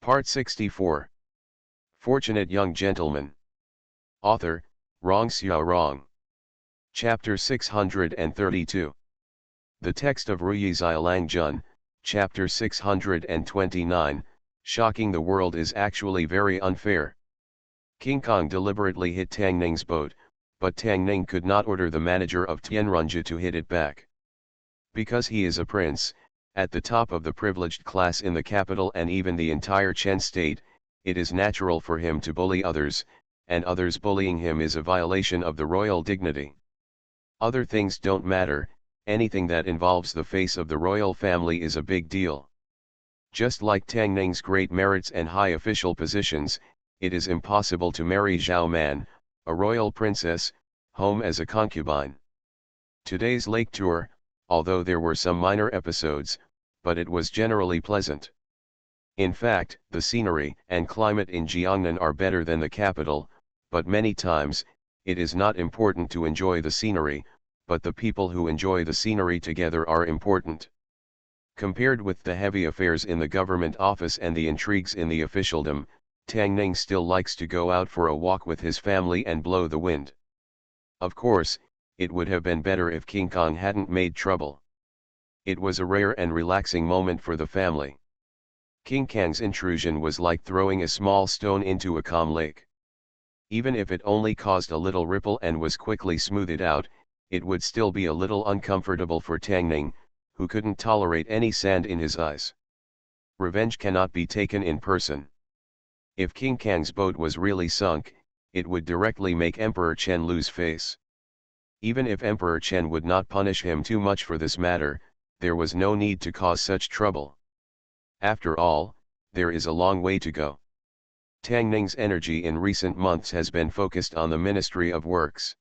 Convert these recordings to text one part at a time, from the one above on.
Part 64. Fortunate Young Gentleman. Author, Rong Xiao Rong. Chapter 632. The text of Ruyi Xiaolang Jun, Chapter 629, Shocking the World is actually very unfair. King Kong deliberately hit Tang Ning's boat, but Tang Ning could not order the manager of Tianrunji to hit it back. Because he is a prince, at the top of the privileged class in the capital and even the entire Chen state, it is natural for him to bully others, and others bullying him is a violation of the royal dignity. Other things don't matter, anything that involves the face of the royal family is a big deal. Just like Tang Ning's great merits and high official positions, it is impossible to marry Zhao Man, a royal princess, home as a concubine. Today's lake tour, although there were some minor episodes, but it was generally pleasant. In fact, the scenery and climate in Jiangnan are better than the capital, but many times, it is not important to enjoy the scenery, but the people who enjoy the scenery together are important. Compared with the heavy affairs in the government office and the intrigues in the officialdom, Tang Ning still likes to go out for a walk with his family and blow the wind. Of course, it would have been better if King Kong hadn't made trouble. It was a rare and relaxing moment for the family. King Kong's intrusion was like throwing a small stone into a calm lake. Even if it only caused a little ripple and was quickly smoothed out, it would still be a little uncomfortable for Tang Ning, who couldn't tolerate any sand in his eyes. Revenge cannot be taken in person. If King Kong's boat was really sunk, it would directly make Emperor Chen lose face. Even if Emperor Chen would not punish him too much for this matter, there was no need to cause such trouble. After all, there is a long way to go. Tang Ning's energy in recent months has been focused on the Ministry of Works.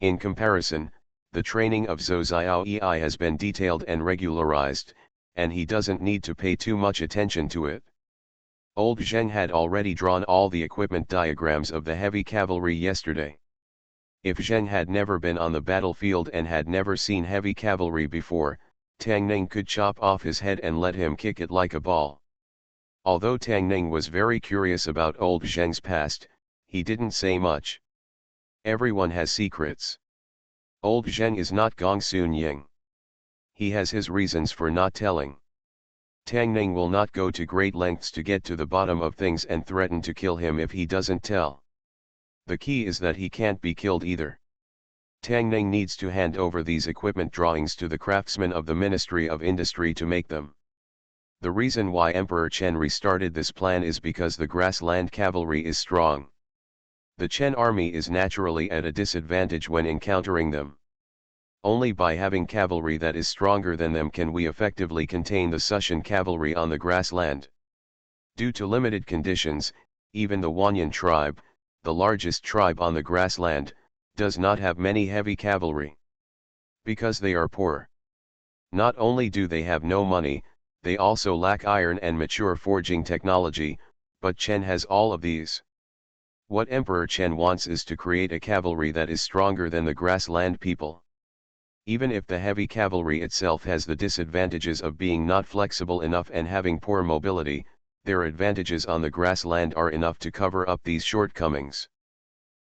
In comparison, the training of Zhou Xiaoyi has been detailed and regularized, and he doesn't need to pay too much attention to it. Old Zheng had already drawn all the equipment diagrams of the heavy cavalry yesterday. If Zheng had never been on the battlefield and had never seen heavy cavalry before, Tang Ning could chop off his head and let him kick it like a ball. Although Tang Ning was very curious about old Zheng's past, he didn't say much. Everyone has secrets. Old Zheng is not Gong Sun Ying. He has his reasons for not telling. Tang Ning will not go to great lengths to get to the bottom of things and threaten to kill him if he doesn't tell. The key is that he can't be killed either. Tang Ning needs to hand over these equipment drawings to the craftsmen of the Ministry of Industry to make them. The reason why Emperor Chen restarted this plan is because the grassland cavalry is strong. The Chen army is naturally at a disadvantage when encountering them. Only by having cavalry that is stronger than them can we effectively contain the Sushan cavalry on the grassland. Due to limited conditions, even the Wanyan tribe, the largest tribe on the grassland, does not have many heavy cavalry. Because they are poor. Not only do they have no money, they also lack iron and mature forging technology, but Chen has all of these. What Emperor Chen wants is to create a cavalry that is stronger than the grassland people. Even if the heavy cavalry itself has the disadvantages of being not flexible enough and having poor mobility, their advantages on the grassland are enough to cover up these shortcomings.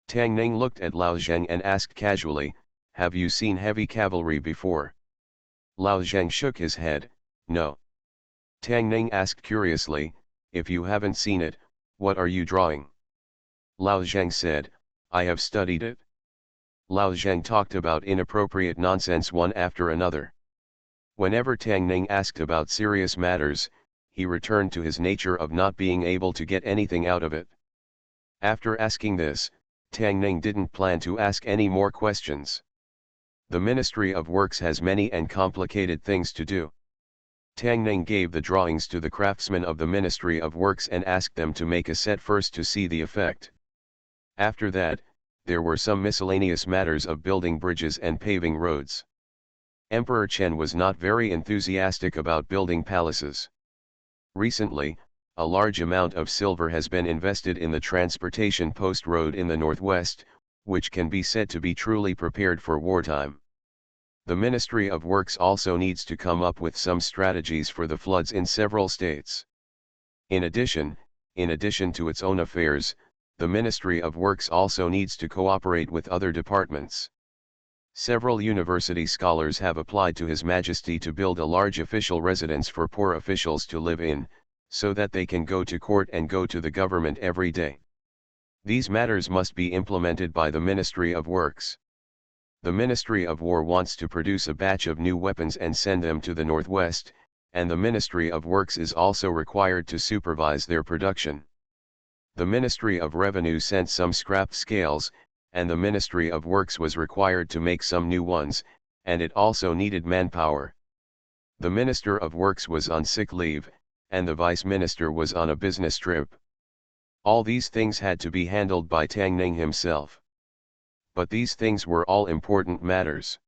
Tang Ning looked at Lao Zheng and asked casually, "Have you seen heavy cavalry before?" Lao Zheng shook his head, "No." Tang Ning asked curiously, "If you haven't seen it, what are you drawing?" Lao Zheng said, "I have studied it." Lao Zheng talked about inappropriate nonsense one after another. Whenever Tang Ning asked about serious matters, he returned to his nature of not being able to get anything out of it. After asking this, Tang Ning didn't plan to ask any more questions. The Ministry of Works has many and complicated things to do. Tang Ning gave the drawings to the craftsmen of the Ministry of Works and asked them to make a set first to see the effect. After that, there were some miscellaneous matters of building bridges and paving roads. Emperor Chen was not very enthusiastic about building palaces. Recently, a large amount of silver has been invested in the transportation post road in the northwest, which can be said to be truly prepared for wartime. The Ministry of Works also needs to come up with some strategies for the floods in several states. In addition to its own affairs, the Ministry of Works also needs to cooperate with other departments. Several university scholars have applied to His Majesty to build a large official residence for poor officials to live in, so that they can go to court and go to the government every day. These matters must be implemented by the Ministry of Works. The Ministry of War wants to produce a batch of new weapons and send them to the Northwest, and the Ministry of Works is also required to supervise their production. The Ministry of Revenue sent some scrap scales, and the Ministry of Works was required to make some new ones, and it also needed manpower. The Minister of Works was on sick leave, and the Vice Minister was on a business trip. All these things had to be handled by Tang Ning himself. But these things were all important matters.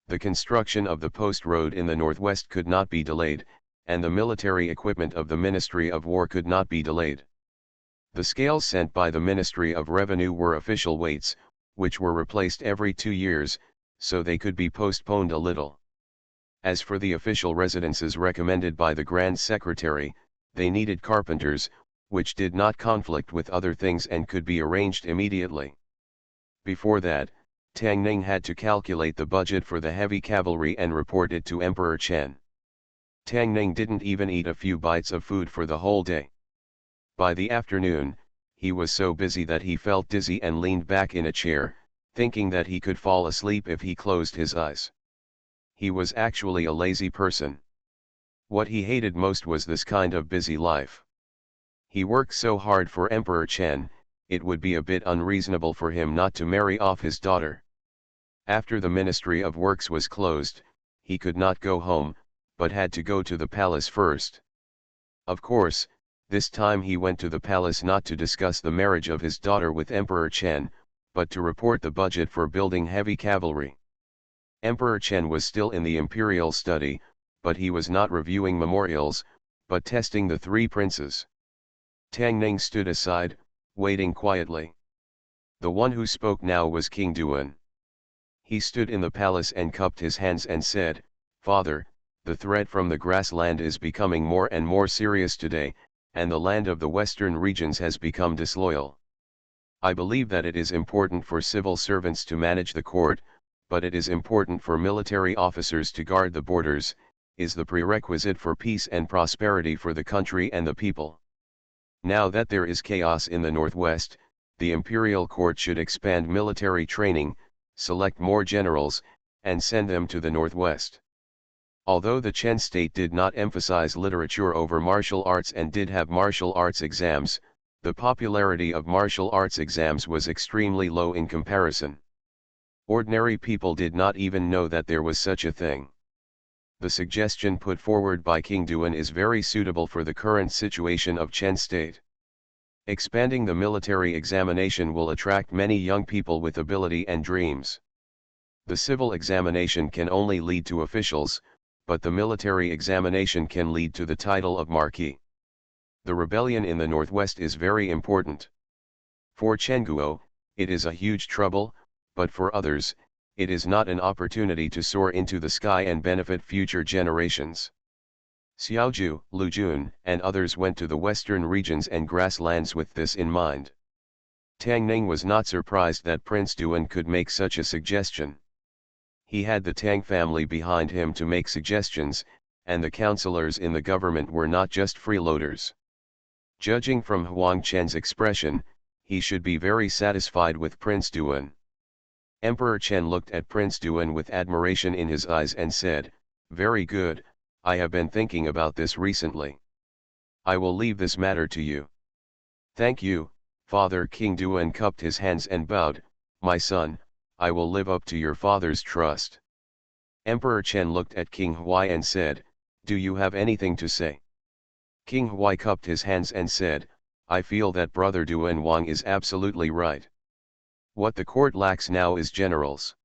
The construction of the post road in the Northwest could not be delayed, and the military equipment of the Ministry of War could not be delayed. The scales sent by the Ministry of Revenue were official weights, which were replaced every 2 years, so they could be postponed a little. As for the official residences recommended by the Grand Secretary, they needed carpenters, which did not conflict with other things and could be arranged immediately. Before that, Tang Ning had to calculate the budget for the heavy cavalry and report it to Emperor Chen. Tang Ning didn't even eat a few bites of food for the whole day. By the afternoon, he was so busy that he felt dizzy and leaned back in a chair, thinking that he could fall asleep if he closed his eyes. He was actually a lazy person. What he hated most was this kind of busy life. He worked so hard for Emperor Chen, it would be a bit unreasonable for him not to marry off his daughter. After the Ministry of Works was closed, he could not go home, but had to go to the palace first. Of course, this time he went to the palace not to discuss the marriage of his daughter with Emperor Chen, but to report the budget for building heavy cavalry. Emperor Chen was still in the imperial study, but he was not reviewing memorials, but testing the 3 princes. Tang Ning stood aside, waiting quietly. The one who spoke now was King Duan. He stood in the palace and cupped his hands and said, "Father, the threat from the grassland is becoming more and more serious today, and the land of the western regions has become disloyal. I believe that it is important for civil servants to manage the court, but it is important for military officers to guard the borders, is the prerequisite for peace and prosperity for the country and the people. Now that there is chaos in the Northwest, the imperial court should expand military training, select more generals, and send them to the Northwest." Although the Chen state did not emphasize literature over martial arts and did have martial arts exams, the popularity of martial arts exams was extremely low in comparison. Ordinary people did not even know that there was such a thing. The suggestion put forward by King Duan is very suitable for the current situation of Chen state. Expanding the military examination will attract many young people with ability and dreams. The civil examination can only lead to officials, but the military examination can lead to the title of Marquis. The rebellion in the Northwest is very important. For Chengguo, it is a huge trouble, but for others, it is not an opportunity to soar into the sky and benefit future generations. Xiaoju, Lu Jun, and others went to the western regions and grasslands with this in mind. Tang Ning was not surprised that Prince Duan could make such a suggestion. He had the Tang family behind him to make suggestions, and the counselors in the government were not just freeloaders. Judging from Huang Chen's expression, he should be very satisfied with Prince Duan. Emperor Chen looked at Prince Duan with admiration in his eyes and said, "Very good, I have been thinking about this recently. I will leave this matter to you." "Thank you, Father." King Duan cupped his hands and bowed, "My son, I will live up to your father's trust." Emperor Chen looked at King Huai and said, "Do you have anything to say?" King Huai cupped his hands and said, "I feel that Brother Duan Wang is absolutely right. What the court lacks now is generals.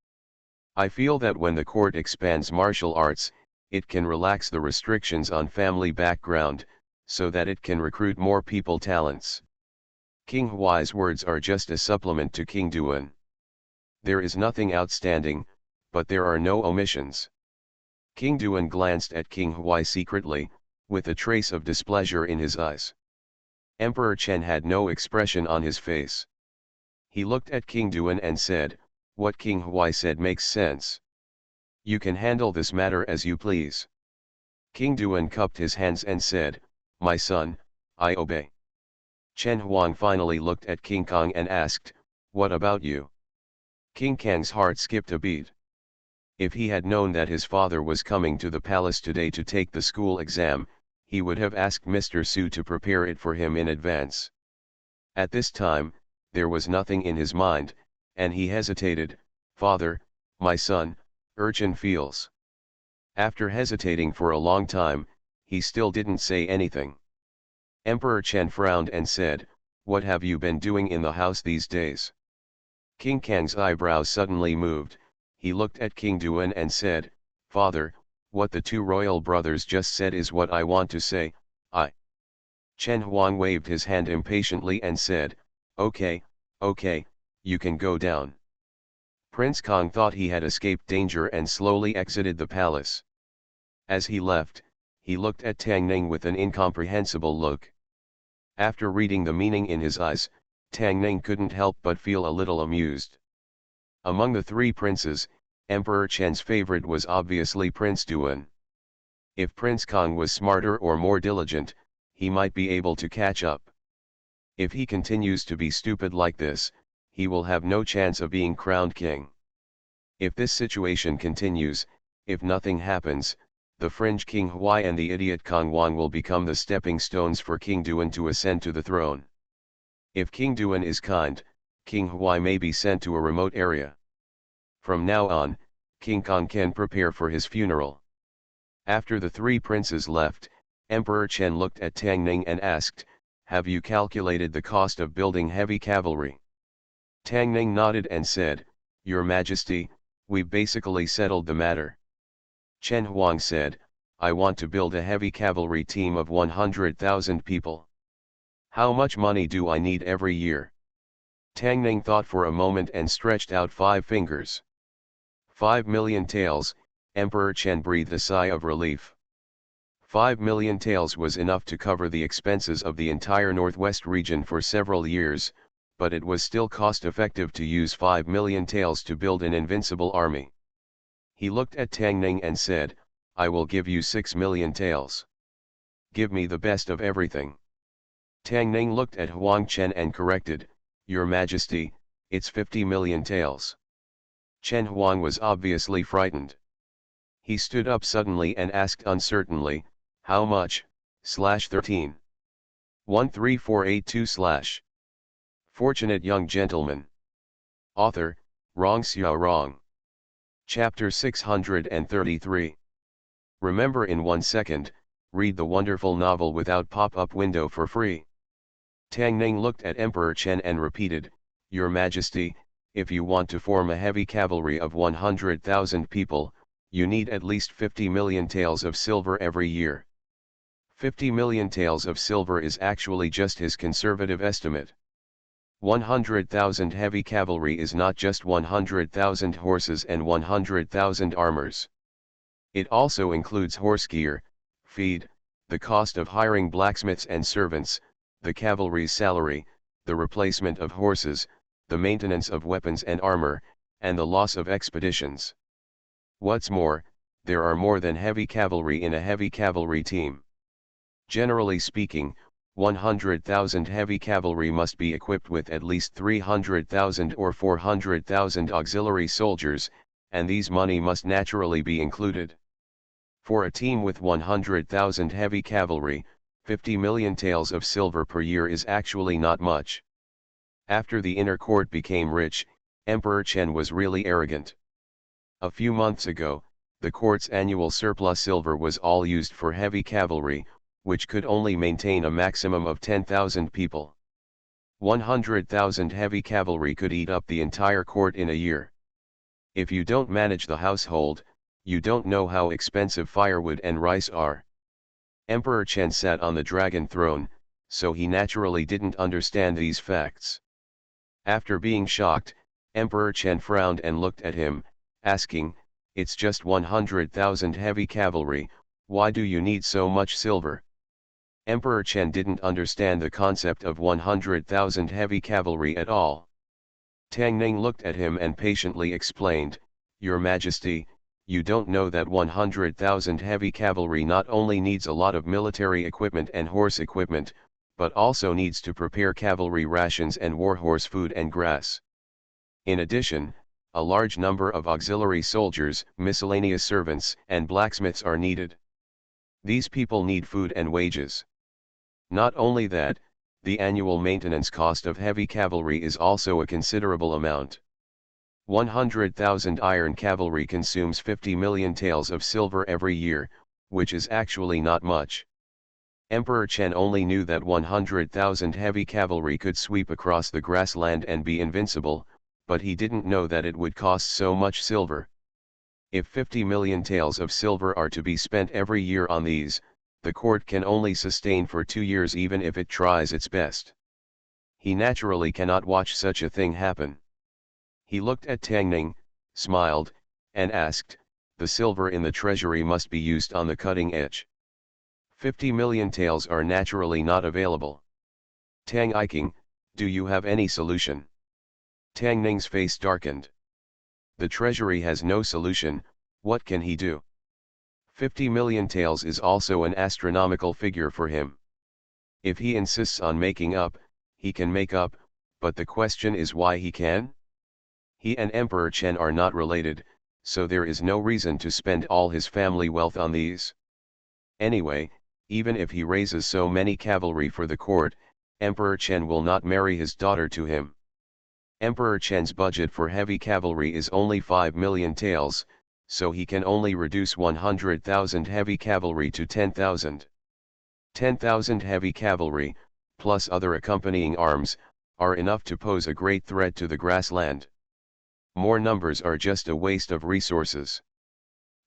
I feel that when the court expands martial arts, it can relax the restrictions on family background, so that it can recruit more people talents." King Huai's words are just a supplement to King Duan. There is nothing outstanding, but there are no omissions. King Duan glanced at King Huai secretly, with a trace of displeasure in his eyes. Emperor Chen had no expression on his face. He looked at King Duan and said, "What King Huai said makes sense. You can handle this matter as you please." King Duan cupped his hands and said, "My son, I obey." Chen Huang finally looked at King Kong and asked, "What about you?" King Kang's heart skipped a beat. If he had known that his father was coming to the palace today to take the school exam, he would have asked Mr. Su to prepare it for him in advance. At this time, there was nothing in his mind, and he hesitated. "Father, my son, urchin feels." After hesitating for a long time, he still didn't say anything. Emperor Chen frowned and said, "What have you been doing in the house these days?" King Kang's eyebrows suddenly moved. He looked at King Duan and said, "Father, what the two royal brothers just said is what I want to say, I." Chen Huang waved his hand impatiently and said, "Okay, okay, you can go down." Prince Kong thought he had escaped danger and slowly exited the palace. As he left, he looked at Tang Ning with an incomprehensible look. After reading the meaning in his eyes, Tang Ning couldn't help but feel a little amused. Among the three princes, Emperor Chen's favorite was obviously Prince Duan. If Prince Kong was smarter or more diligent, he might be able to catch up. If he continues to be stupid like this, he will have no chance of being crowned king. If this situation continues, if nothing happens, the fringe King Huai and the idiot Kong Wang will become the stepping stones for King Duan to ascend to the throne. If King Duan is kind, King Huai may be sent to a remote area. From now on, King Kong can prepare for his funeral. After the three princes left, Emperor Chen looked at Tang Ning and asked, "Have you calculated the cost of building heavy cavalry?" Tang Ning nodded and said, "Your Majesty, we've basically settled the matter." Chen Huang said, "I want to build a heavy cavalry team of 100,000 people. How much money do I need every year?" Tang Ning thought for a moment and stretched out 5 fingers. 5 million taels. Emperor Chen breathed a sigh of relief. 5 million taels was enough to cover the expenses of the entire northwest region for several years, but it was still cost-effective to use 5 million taels to build an invincible army. He looked at Tang Ning and said, "I will give you 6 million taels. Give me the best of everything." Tang Ning looked at Huang Chen and corrected, "Your Majesty, it's 50 million taels." Chen Huang was obviously frightened. He stood up suddenly and asked uncertainly, "How much, /13? 13482/. Fortunate Young Gentleman. Author, Rong Xiao Rong. Chapter 633. Remember in 1 second, read the wonderful novel without pop-up window for free. Tang Ning looked at Emperor Chen and repeated, "Your Majesty, if you want to form a heavy cavalry of 100,000 people, you need at least 50 million taels of silver every year." 50 million taels of silver is actually just his conservative estimate. 100,000 heavy cavalry is not just 100,000 horses and 100,000 armors. It also includes horse gear, feed, the cost of hiring blacksmiths and servants, the cavalry's salary, the replacement of horses, the maintenance of weapons and armor, and the loss of expeditions. What's more, there are more than heavy cavalry in a heavy cavalry team. Generally speaking, 100,000 heavy cavalry must be equipped with at least 300,000 or 400,000 auxiliary soldiers, and these money must naturally be included. For a team with 100,000 heavy cavalry, 50 million taels of silver per year is actually not much. After the inner court became rich, Emperor Chen was really arrogant. A few months ago, the court's annual surplus silver was all used for heavy cavalry, which could only maintain a maximum of 10,000 people. 100,000 heavy cavalry could eat up the entire court in a year. If you don't manage the household, you don't know how expensive firewood and rice are. Emperor Chen sat on the dragon throne, so he naturally didn't understand these facts. After being shocked, Emperor Chen frowned and looked at him, asking, "It's just 100,000 heavy cavalry, Why do you need so much silver? Emperor Chen didn't understand the concept of 100,000 heavy cavalry at all. Tang Ning looked at him and patiently explained, Your Majesty, you don't know that 100,000 heavy cavalry not only needs a lot of military equipment and horse equipment, but also needs to prepare cavalry rations and warhorse food and grass. In addition, a large number of auxiliary soldiers, miscellaneous servants, and blacksmiths are needed. These people need food and wages. Not only that, the annual maintenance cost of heavy cavalry is also a considerable amount. 100,000 iron cavalry consumes 50 million taels of silver every year, which is actually not much. Emperor Chen only knew that 100,000 heavy cavalry could sweep across the grassland and be invincible, but he didn't know that it would cost so much silver. If 50 million taels of silver are to be spent every year on these, the court can only sustain for 2 years even if it tries its best. He naturally cannot watch such a thing happen. He looked at Tang Ning, smiled, and asked, the silver in the treasury must be used on the cutting edge. 50 million taels are naturally not available. Tang Iking, do you have any solution? Tang Ning's face darkened. The treasury has no solution, what can he do? 50 million taels is also an astronomical figure for him. If he insists on making up, he can make up, but the question is why he can? He and Emperor Chen are not related, so there is no reason to spend all his family wealth on these. Anyway, even if he raises so many cavalry for the court, Emperor Chen will not marry his daughter to him. Emperor Chen's budget for heavy cavalry is only 5 million taels, so he can only reduce 100,000 heavy cavalry to 10,000. 10,000 heavy cavalry, plus other accompanying arms, are enough to pose a great threat to the grassland. More numbers are just a waste of resources.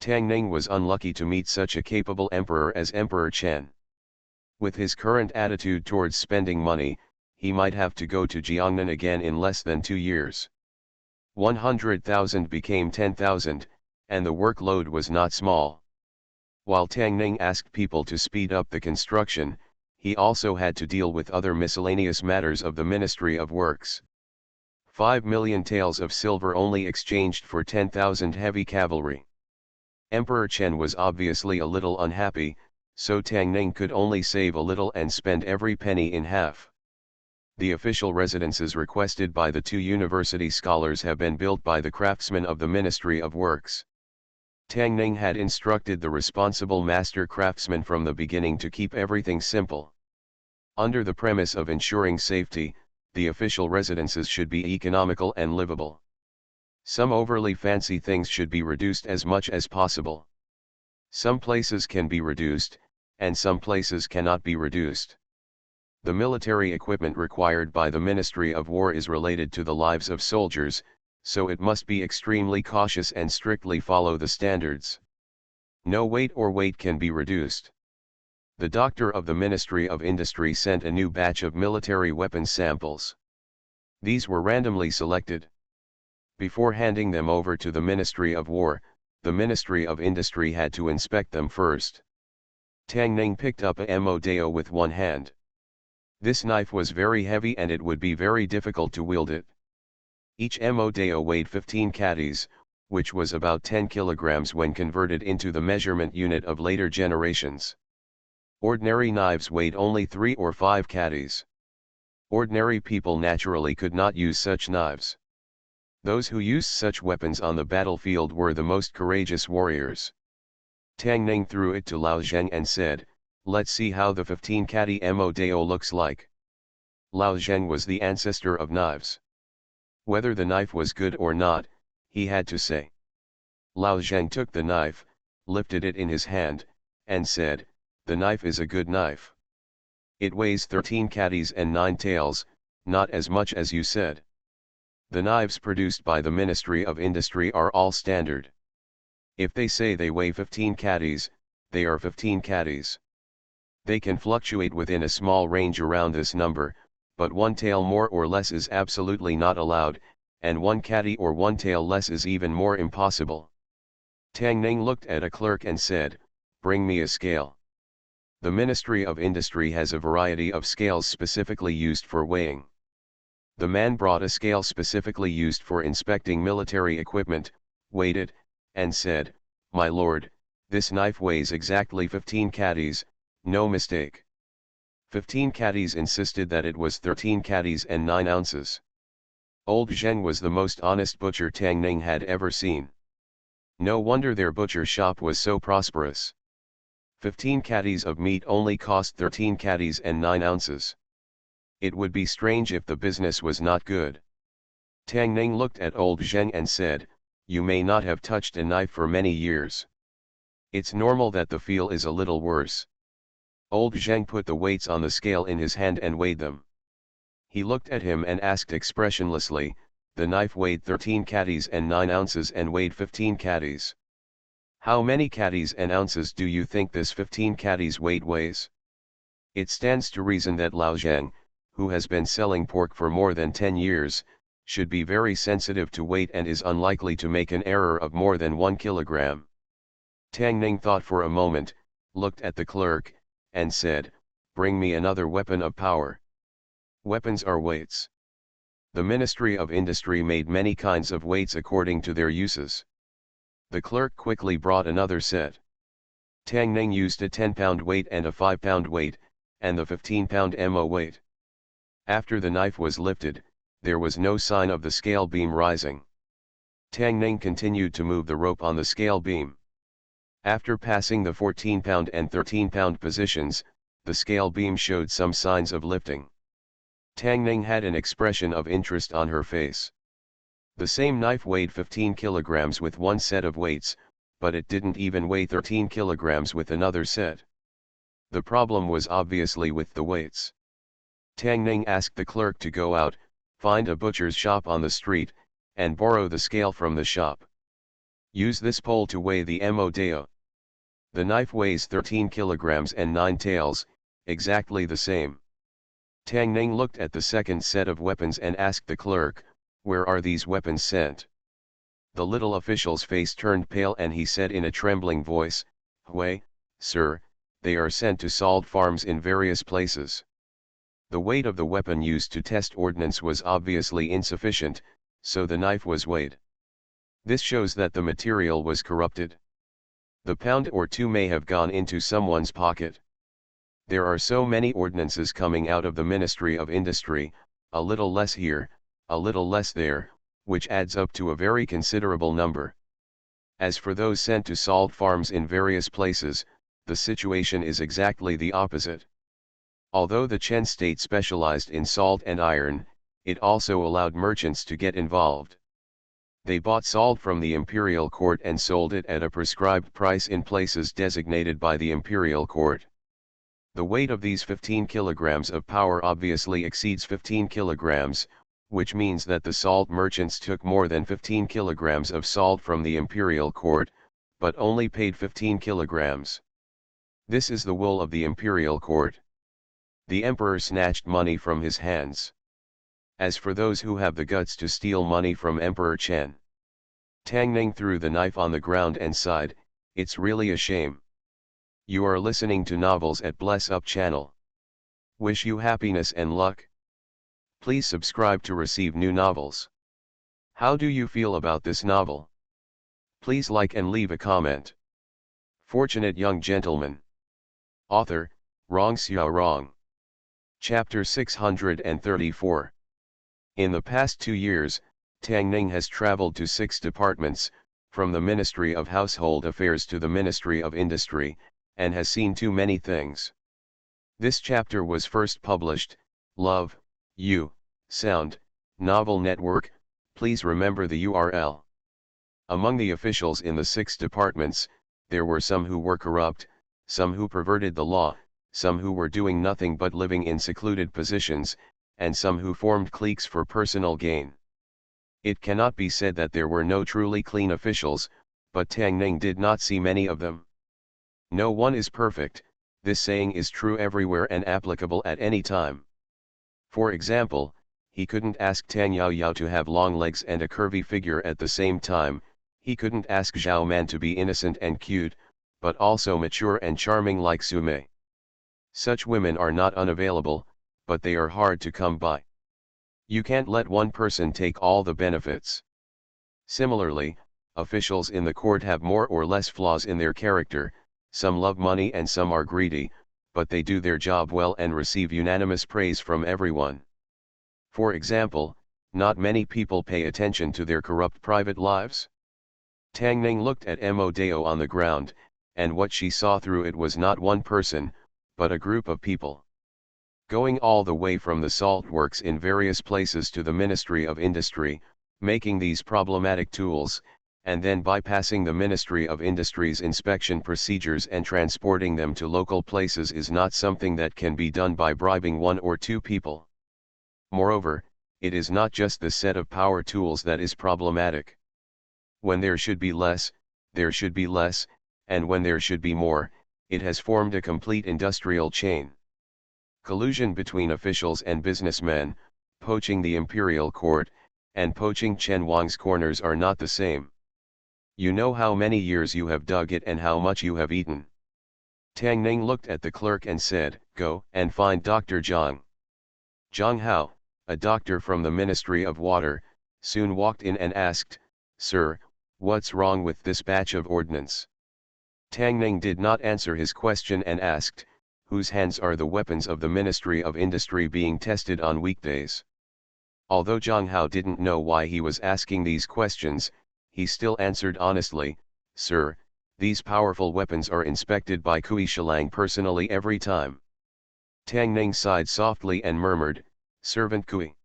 Tang Ning was unlucky to meet such a capable emperor as Emperor Chen. With his current attitude towards spending money, he might have to go to Jiangnan again in less than 2 years. 100,000 became 10,000, and the workload was not small. While Tang Ning asked people to speed up the construction, he also had to deal with other miscellaneous matters of the Ministry of Works. 5 million taels of silver only exchanged for 10,000 heavy cavalry. Emperor Chen was obviously a little unhappy, so Tang Ning could only save a little and spend every penny in half. The official residences requested by the 2 university scholars have been built by the craftsmen of the Ministry of Works. Tang Ning had instructed the responsible master craftsmen from the beginning to keep everything simple. Under the premise of ensuring safety, the official residences should be economical and livable. Some overly fancy things should be reduced as much as possible. Some places can be reduced, and some places cannot be reduced. The military equipment required by the Ministry of War is related to the lives of soldiers, so it must be extremely cautious and strictly follow the standards. No weight or weight can be reduced. The doctor of the Ministry of Industry sent a new batch of military weapons samples. These were randomly selected. Before handing them over to the Ministry of War, the Ministry of Industry had to inspect them first. Tang Ning picked up a mo-dao with one hand. This knife was very heavy and it would be very difficult to wield it. Each mo-dao weighed 15 catties, which was about 10 kilograms when converted into the measurement unit of later generations. Ordinary knives weighed only 3 or 5 catties. Ordinary people naturally could not use such knives. Those who used such weapons on the battlefield were the most courageous warriors. Tang Ning threw it to Lao Zheng and said, "Let's see how the 15 catty mo-dao looks like." Lao Zheng was the ancestor of knives. Whether the knife was good or not, he had to say. Lao Zheng took the knife, lifted it in his hand, and said, "The knife is a good knife. It weighs 13 catties and 9 taels, not as much as you said. The knives produced by the Ministry of Industry are all standard. If they say they weigh 15 catties, they are 15 catties. They can fluctuate within a small range around this number, but 1 tael more or less is absolutely not allowed, and 1 catty or 1 tael less is even more impossible." Tang Ning looked at a clerk and said, bring me a scale. The Ministry of Industry has a variety of scales specifically used for weighing. The man brought a scale specifically used for inspecting military equipment, weighed it, and said, "My lord, this knife weighs exactly 15 caddies, no mistake." 15 caddies insisted that it was 13 caddies and 9 ounces. Old Zheng was the most honest butcher Tang Ning had ever seen. No wonder their butcher shop was so prosperous. 15 caddies of meat only cost 13 caddies and 9 ounces. It would be strange if the business was not good. Tang Ning looked at old Zheng and said, "You may not have touched a knife for many years. It's normal that the feel is a little worse." Old Zheng put the weights on the scale in his hand and weighed them. He looked at him and asked expressionlessly, "The knife weighed 13 caddies and 9 ounces and weighed 15 caddies. How many caddies and ounces do you think this 15 caddies weight weighs?" It stands to reason that Lao Zheng, who has been selling pork for more than 10 years, should be very sensitive to weight and is unlikely to make an error of more than 1 kilogram. Tang Ning thought for a moment, looked at the clerk, and said, "Bring me another weapon of power." Weapons are weights. The Ministry of Industry made many kinds of weights according to their uses. The clerk quickly brought another set. Tang Ning used a 10-pound weight and a 5-pound weight, and the 15-pound mo weight. After the knife was lifted, there was no sign of the scale beam rising. Tang Ning continued to move the rope on the scale beam. After passing the 14-pound and 13-pound positions, the scale beam showed some signs of lifting. Tang Ning had an expression of interest on her face. The same knife weighed 15 kilograms with one set of weights, but it didn't even weigh 13 kilograms with another set. The problem was obviously with the weights. Tang Ning asked the clerk to go out, find a butcher's shop on the street, and borrow the scale from the shop. Use this pole to weigh the mo deo. The knife weighs 13 kilograms and 9 taels, exactly the same. Tang Ning looked at the second set of weapons and asked the clerk, "Where are these weapons sent?" The little official's face turned pale and he said in a trembling voice, "Hui, sir, they are sent to salt farms in various places." The weight of the weapon used to test ordnance was obviously insufficient, so the knife was weighed. This shows that the material was corrupted. The pound or two may have gone into someone's pocket. There are so many ordinances coming out of the Ministry of Industry, a little less here, a little less there, which adds up to a very considerable number. As for those sent to salt farms in various places, the situation is exactly the opposite. Although the Chen state specialized in salt and iron, it also allowed merchants to get involved. They bought salt from the imperial court and sold it at a prescribed price in places designated by the imperial court. The weight of these 15 kilograms of power obviously exceeds 15 kilograms, which means that the salt merchants took more than 15 kilograms of salt from the imperial court, but only paid 15 kilograms. This is the wool of the imperial court. The emperor snatched money from his hands. As for those who have the guts to steal money from Emperor Chen. Tang Ning threw the knife on the ground and sighed, "It's really a shame." You are listening to Novels at Bless Up channel. Wish you happiness and luck. Please subscribe to receive new novels. How do you feel about this novel? Please like and leave a comment. Fortunate Young Gentleman. Author, Rong Xiao Rong. Chapter 634. In the past 2 years, Tang Ning has traveled to 6 departments, from the Ministry of Household Affairs to the Ministry of Industry, and has seen too many things. This chapter was first published, Love, You, Sound, Novel Network. Please remember the URL. Among the officials in the 6 departments, there were some who were corrupt, some who perverted the law, some who were doing nothing but living in secluded positions, and some who formed cliques for personal gain. It cannot be said that there were no truly clean officials, but Tang Ning did not see many of them. No one is perfect. This saying is true everywhere and applicable at any time. For example, he couldn't ask Tang Yao Yao to have long legs and a curvy figure at the same time, he couldn't ask Zhao Man to be innocent and cute, but also mature and charming like Sumei. Such women are not unavailable, but they are hard to come by. You can't let one person take all the benefits. Similarly, officials in the court have more or less flaws in their character, some love money and some are greedy, but they do their job well and receive unanimous praise from everyone. For example, not many people pay attention to their corrupt private lives. Tang Ning looked at Mo Dao on the ground, and what she saw through it was not one person, but a group of people. Going all the way from the salt works in various places to the Ministry of Industry, making these problematic tools, and then bypassing the Ministry of Industry's inspection procedures and transporting them to local places is not something that can be done by bribing one or two people. Moreover, it is not just the set of power tools that is problematic. When there should be less, there should be less, and when there should be more, it has formed a complete industrial chain. Collusion between officials and businessmen, poaching the imperial court, and poaching Chen Wang's corners are not the same. You know how many years you have dug it and how much you have eaten. Tang Ning looked at the clerk and said, "Go and find Dr. Zhang." Zhang Hao, a doctor from the Ministry of Water, soon walked in and asked, "Sir, what's wrong with this batch of ordnance?" Tang Ning did not answer his question and asked, "Whose hands are the weapons of the Ministry of Industry being tested on weekdays?" Although Zhang Hao didn't know why he was asking these questions, he still answered honestly, "Sir, these powerful weapons are inspected by Kui Shilang personally every time." Tang Ning sighed softly and murmured, "Servant Kui."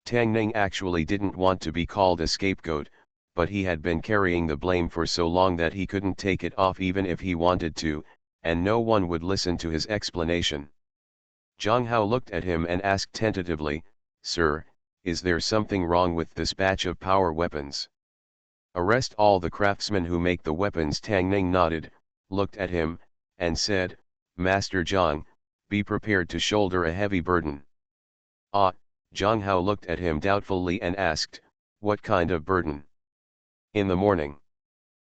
Tang Ning actually didn't want to be called a scapegoat, but he had been carrying the blame for so long that he couldn't take it off even if he wanted to, and no one would listen to his explanation. Zhang Hao looked at him and asked tentatively, "Sir, is there something wrong with this batch of power weapons?" "Arrest all the craftsmen who make the weapons." Tang Ning nodded, looked at him, and said, "Master Zhang, be prepared to shoulder a heavy burden." "Ah," Zhang Hao looked at him doubtfully and asked, "What kind of burden?" "In the morning.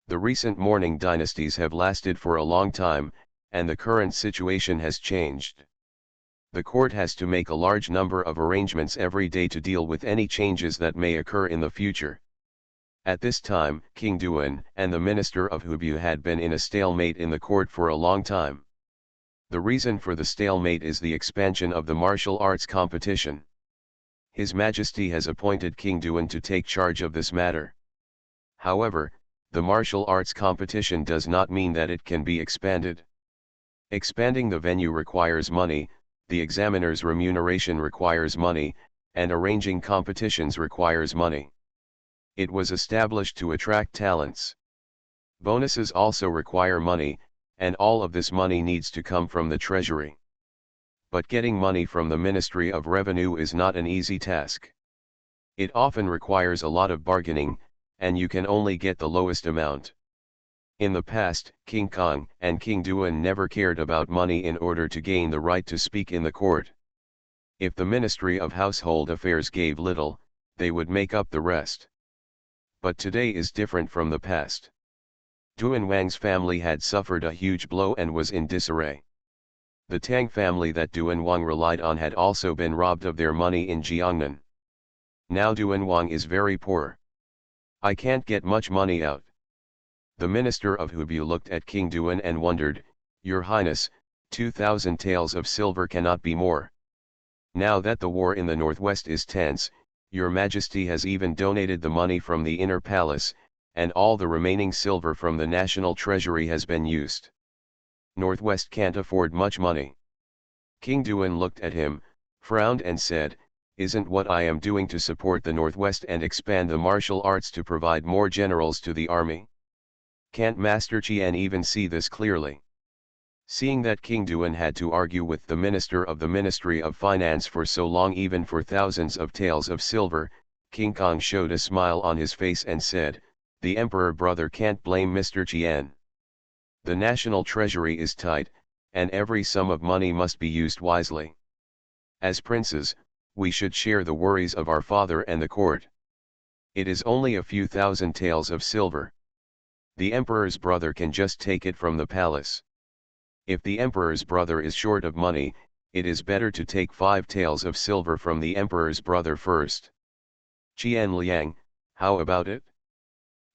The recent mourning dynasties have lasted for a long time, and the current situation has changed. The court has to make a large number of arrangements every day to deal with any changes that may occur in the future. At this time, King Duan and the Minister of Hubei had been in a stalemate in the court for a long time. The reason for the stalemate is the expansion of the martial arts competition. His Majesty has appointed King Duan to take charge of this matter. However, the martial arts competition does not mean that it can be expanded. Expanding the venue requires money, the examiner's remuneration requires money, and arranging competitions requires money. It was established to attract talents. Bonuses also require money, and all of this money needs to come from the treasury. But getting money from the Ministry of Revenue is not an easy task. It often requires a lot of bargaining, and you can only get the lowest amount. In the past, King Kong and King Duan never cared about money in order to gain the right to speak in the court. If the Ministry of Household Affairs gave little, they would make up the rest. But today is different from the past. Duan Wang's family had suffered a huge blow and was in disarray. The Tang family that Duan Wang relied on had also been robbed of their money in Jiangnan. Now Duan Wang is very poor. "I can't get much money out." The Minister of Hubei looked at King Duan and wondered, "Your Highness, 2,000 taels of silver cannot be more. Now that the war in the northwest is tense, Your Majesty has even donated the money from the inner palace, and all the remaining silver from the national treasury has been used. Northwest can't afford much money." King Duan looked at him, frowned and said, "Isn't what I am doing to support the Northwest and expand the martial arts to provide more generals to the army? Can't Master Qian even see this clearly?" Seeing that King Duan had to argue with the Minister of the Ministry of Finance for so long even for thousands of taels of silver, King Kong showed a smile on his face and said, "The Emperor brother can't blame Mr. Qian. The national treasury is tight, and every sum of money must be used wisely. As princes, we should share the worries of our father and the court. It is only a few thousand taels of silver. The emperor's brother can just take it from the palace. If the emperor's brother is short of money, it is better to take 5 taels of silver from the emperor's brother first. Qian Liang, how about it?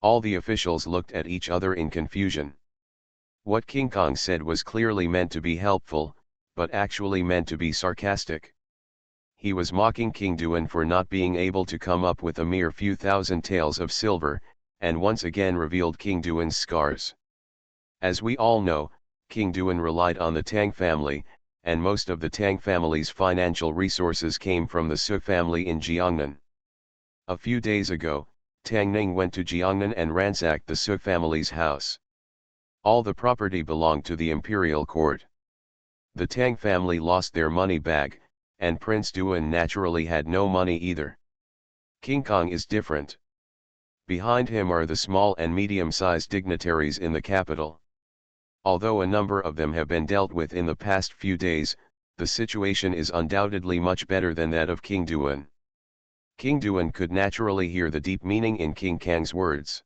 All the officials looked at each other in confusion. What King Kong said was clearly meant to be helpful, but actually meant to be sarcastic. He was mocking King Duan for not being able to come up with a mere few thousand taels of silver, and once again revealed King Duan's scars. As we all know, King Duan relied on the Tang family, and most of the Tang family's financial resources came from the Su family in Jiangnan. A few days ago, Tang Ning went to Jiangnan and ransacked the Su family's house. All the property belonged to the imperial court. The Tang family lost their money bag, and Prince Duan naturally had no money either. King Kong is different. Behind him are the small and medium-sized dignitaries in the capital. Although a number of them have been dealt with in the past few days, the situation is undoubtedly much better than that of King Duan. King Duan could naturally hear the deep meaning in King Kang's words.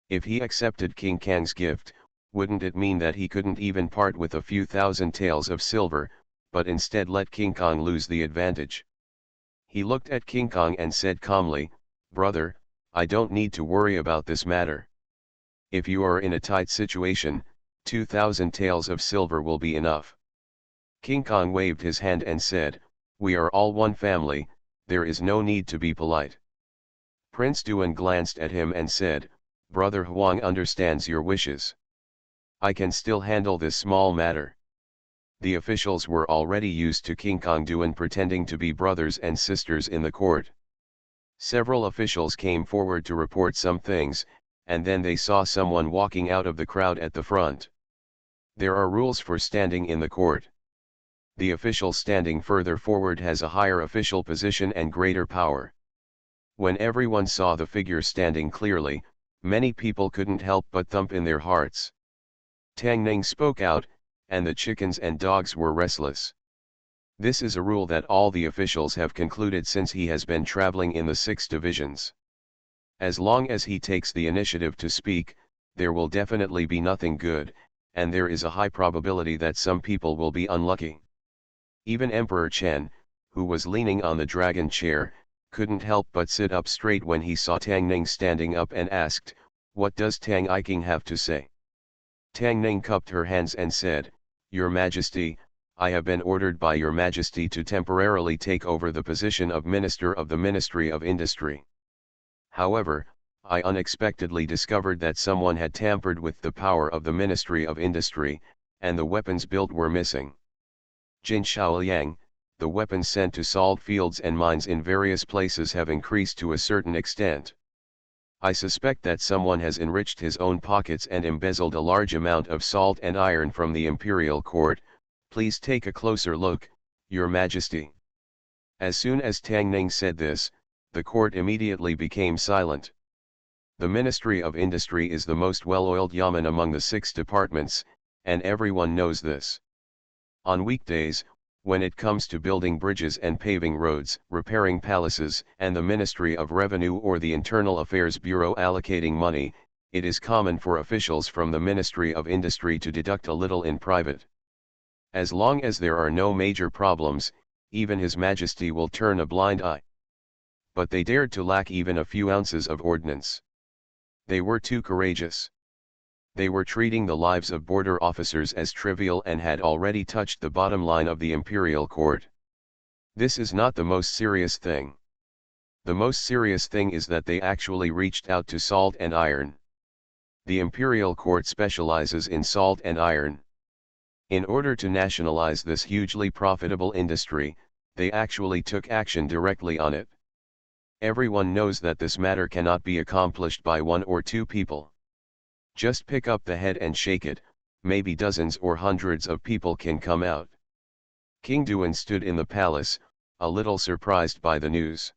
If he accepted King Kang's gift, wouldn't it mean that he couldn't even part with a few thousand taels of silver, but instead let King Kong lose the advantage? He looked at King Kong and said calmly, "Brother, I don't need to worry about this matter. If you are in a tight situation, 2,000 taels of silver will be enough." King Kong waved his hand and said, "We are all one family, there is no need to be polite." Prince Duan glanced at him and said, "Brother Huang understands your wishes. I can still handle this small matter." The officials were already used to King Kong Duan pretending to be brothers and sisters in the court. Several officials came forward to report some things, and then they saw someone walking out of the crowd at the front. There are rules for standing in the court. The official standing further forward has a higher official position and greater power. When everyone saw the figure standing clearly, many people couldn't help but thump in their hearts. Tang Ning spoke out, and the chickens and dogs were restless. This is a rule that all the officials have concluded since he has been traveling in the 6 divisions. As long as he takes the initiative to speak, there will definitely be nothing good, and there is a high probability that some people will be unlucky. Even Emperor Chen, who was leaning on the dragon chair, couldn't help but sit up straight when he saw Tang Ning standing up and asked, "What does Tang Iking have to say?" Tang Ning cupped her hands and said, "Your Majesty, I have been ordered by Your Majesty to temporarily take over the position of Minister of the Ministry of Industry. However, I unexpectedly discovered that someone had tampered with the power of the Ministry of Industry, and the weapons built were missing. Jin Shaoliang, the weapons sent to salt fields and mines in various places have increased to a certain extent. I suspect that someone has enriched his own pockets and embezzled a large amount of salt and iron from the imperial court. Please take a closer look, Your Majesty." As soon as Tang Ning said this, the court immediately became silent. The Ministry of Industry is the most well-oiled yamen among the 6 departments, and everyone knows this. On weekdays, when it comes to building bridges and paving roads, repairing palaces, and the Ministry of Revenue or the Internal Affairs Bureau allocating money, it is common for officials from the Ministry of Industry to deduct a little in private. As long as there are no major problems, even His Majesty will turn a blind eye. But they dared to lack even a few ounces of ordnance. They were too courageous. They were treating the lives of border officers as trivial and had already touched the bottom line of the imperial court. This is not the most serious thing. The most serious thing is that they actually reached out to salt and iron. The imperial court specializes in salt and iron. In order to nationalize this hugely profitable industry, they actually took action directly on it. Everyone knows that this matter cannot be accomplished by 1 or 2 people. Just pick up the head and shake it, maybe dozens or hundreds of people can come out. King Duan stood in the palace, a little surprised by the news.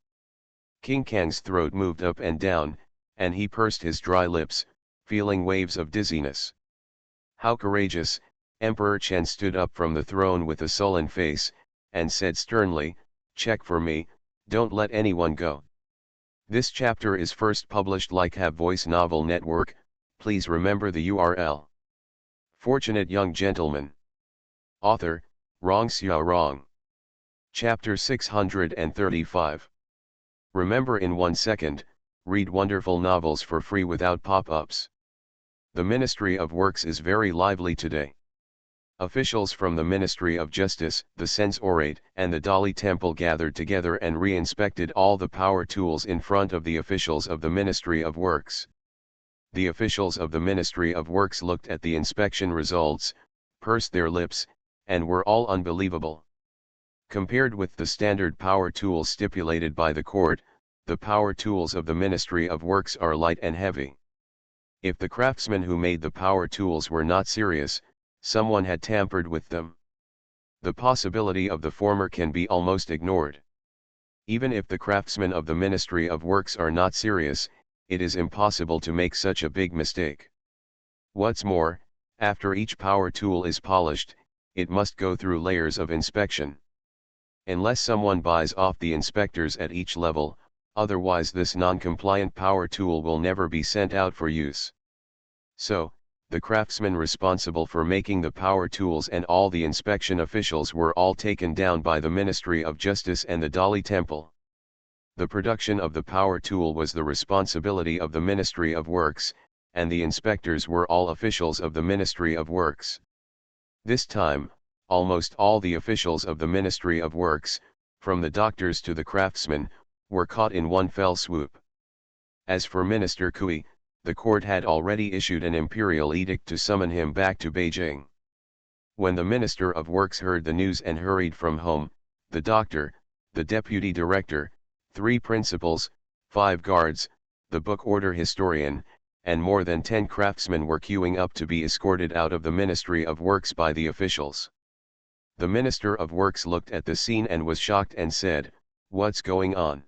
King Kang's throat moved up and down, and he pursed his dry lips, feeling waves of dizziness. "How courageous!" Emperor Chen stood up from the throne with a sullen face, and said sternly, "Check for me, don't let anyone go." This chapter is first published like Have Voice Novel Network, Please remember the URL. Fortunate young gentleman. Author, Rong Xiao Rong. Chapter 635. Remember in 1 second, read wonderful novels for free without pop-ups. The Ministry of Works is very lively today. Officials from the Ministry of Justice, the Censorate, and the Dali Temple gathered together and re-inspected all the power tools in front of the officials of the Ministry of Works. The officials of the Ministry of Works looked at the inspection results, pursed their lips, and were all unbelievable. Compared with the standard power tools stipulated by the court, the power tools of the Ministry of Works are light and heavy. If the craftsmen who made the power tools were not serious, someone had tampered with them. The possibility of the former can be almost ignored. Even if the craftsmen of the Ministry of Works are not serious, it is impossible to make such a big mistake. What's more, after each power tool is polished, it must go through layers of inspection. Unless someone buys off the inspectors at each level, otherwise this non-compliant power tool will never be sent out for use. So, the craftsmen responsible for making the power tools and all the inspection officials were all taken down by the Ministry of Justice and the Dali Temple. The production of the power tool was the responsibility of the Ministry of Works, and the inspectors were all officials of the Ministry of Works. This time, almost all the officials of the Ministry of Works, from the doctors to the craftsmen, were caught in one fell swoop. As for Minister Kui, the court had already issued an imperial edict to summon him back to Beijing. When the Minister of Works heard the news and hurried from home, the doctor, the deputy director, 3 principals, 5 guards, the book order historian, and more than 10 craftsmen were queuing up to be escorted out of the Ministry of Works by the officials. The Minister of Works looked at the scene and was shocked and said, "What's going on?"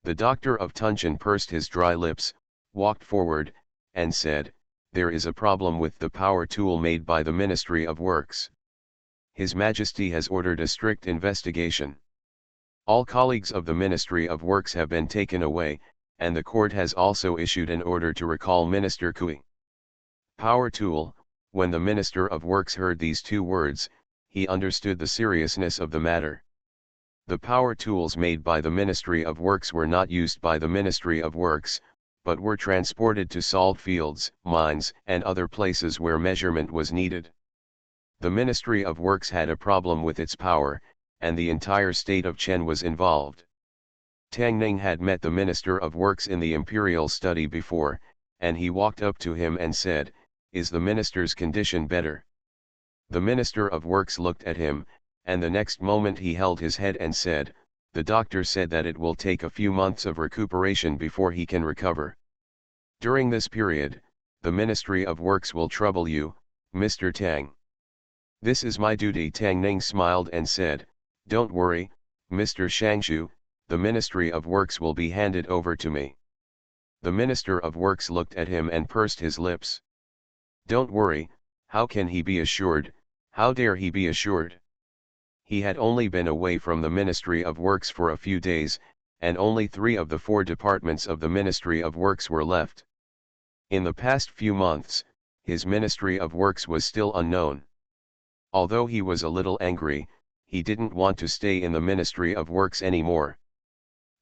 The doctor of Tuncheon pursed his dry lips, walked forward, and said, "There is a problem with the power tool made by the Ministry of Works. His Majesty has ordered a strict investigation. All colleagues of the Ministry of Works have been taken away, and the court has also issued an order to recall Minister Kui." Power tool. When the Minister of Works heard these 2 words, he understood the seriousness of the matter. The power tools made by the Ministry of Works were not used by the Ministry of Works, but were transported to salt fields, mines, and other places where measurement was needed. The Ministry of Works had a problem with its power, and the entire state of Chen was involved. Tang Ning had met the Minister of Works in the imperial study before, and he walked up to him and said, "Is the minister's condition better?" The Minister of Works looked at him, and the next moment he held his head and said, "The doctor said that it will take a few months of recuperation before he can recover. During this period, the Ministry of Works will trouble you, Mr. Tang." "This is my duty." Tang Ning smiled and said, "Don't worry, Mr. Shangshu, the Ministry of Works will be handed over to me." The Minister of Works looked at him and pursed his lips. "Don't worry, how can he be assured, how dare he be assured?" He had only been away from the Ministry of Works for a few days, and only 3 of the 4 departments of the Ministry of Works were left. In the past few months, his Ministry of Works was still unknown. Although he was a little angry, he didn't want to stay in the Ministry of Works anymore.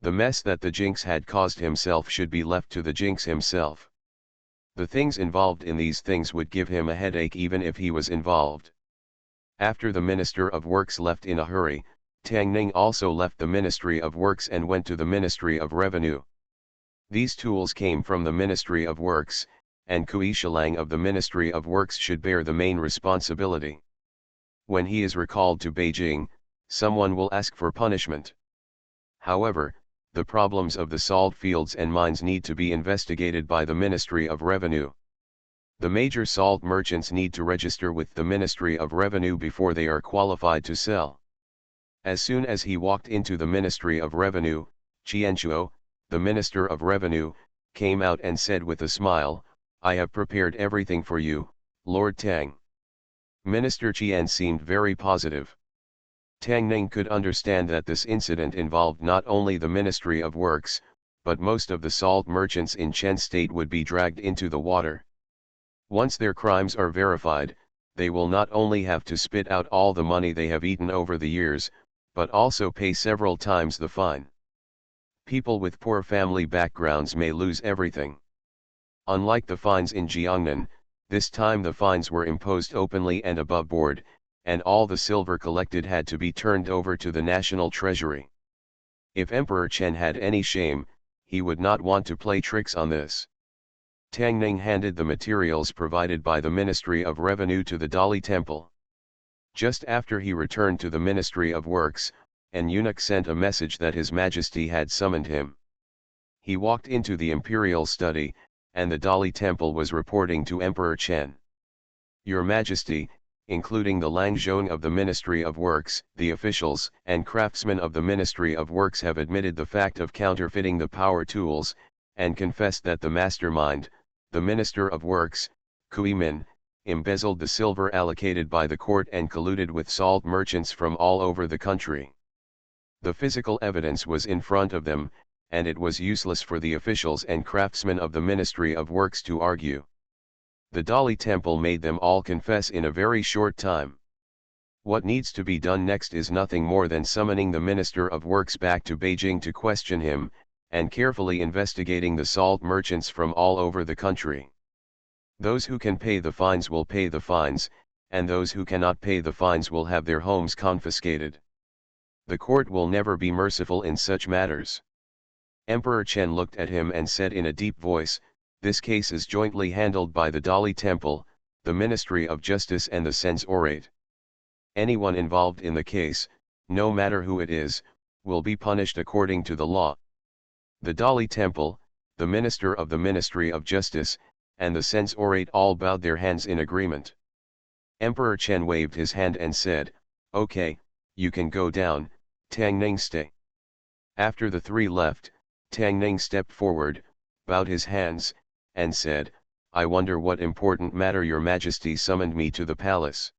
The mess that the Jinx had caused himself should be left to the Jinx himself. The things involved in these things would give him a headache even if he was involved. After the Minister of Works left in a hurry, Tang Ning also left the Ministry of Works and went to the Ministry of Revenue. These tools came from the Ministry of Works, and Kui Shilang of the Ministry of Works should bear the main responsibility. When he is recalled to Beijing, someone will ask for punishment. However, the problems of the salt fields and mines need to be investigated by the Ministry of Revenue. The major salt merchants need to register with the Ministry of Revenue before they are qualified to sell. As soon as he walked into the Ministry of Revenue, Qianchuo, the Minister of Revenue, came out and said with a smile, "I have prepared everything for you, Lord Tang." Minister Qian seemed very positive. Tang Ning could understand that this incident involved not only the Ministry of Works, but most of the salt merchants in Chen State would be dragged into the water. Once their crimes are verified, they will not only have to spit out all the money they have eaten over the years, but also pay several times the fine. People with poor family backgrounds may lose everything. Unlike the fines in Jiangnan, this time the fines were imposed openly and above board, and all the silver collected had to be turned over to the national treasury. If Emperor Chen had any shame, he would not want to play tricks on this. Tang Ning handed the materials provided by the Ministry of Revenue to the Dali Temple. Just after he returned to the Ministry of Works, an eunuch sent a message that His Majesty had summoned him. He walked into the imperial study, and the Dali Temple was reporting to Emperor Chen. Your Majesty, including the Langzhong of the Ministry of Works, the officials and craftsmen of the Ministry of Works have admitted the fact of counterfeiting the power tools, and confessed that the mastermind, the Minister of Works, Kui Min, embezzled the silver allocated by the court and colluded with salt merchants from all over the country. The physical evidence was in front of them, and it was useless for the officials and craftsmen of the Ministry of Works to argue. The Dali Temple made them all confess in a very short time. What needs to be done next is nothing more than summoning the Minister of Works back to Beijing to question him, and carefully investigating the salt merchants from all over the country. Those who can pay the fines will pay the fines, and those who cannot pay the fines will have their homes confiscated. The court will never be merciful in such matters. Emperor Chen looked at him and said in a deep voice, "This case is jointly handled by the Dali Temple, the Ministry of Justice and the Censorate. Anyone involved in the case, no matter who it is, will be punished according to the law." The Dali Temple, the Minister of the Ministry of Justice, and the Censorate all bowed their hands in agreement. Emperor Chen waved his hand and said, "Okay, you can go down, Tang Ning stay." After the three left, Tang Ning stepped forward, bowed his hands, and said, "I wonder what important matter your Majesty summoned me to the palace."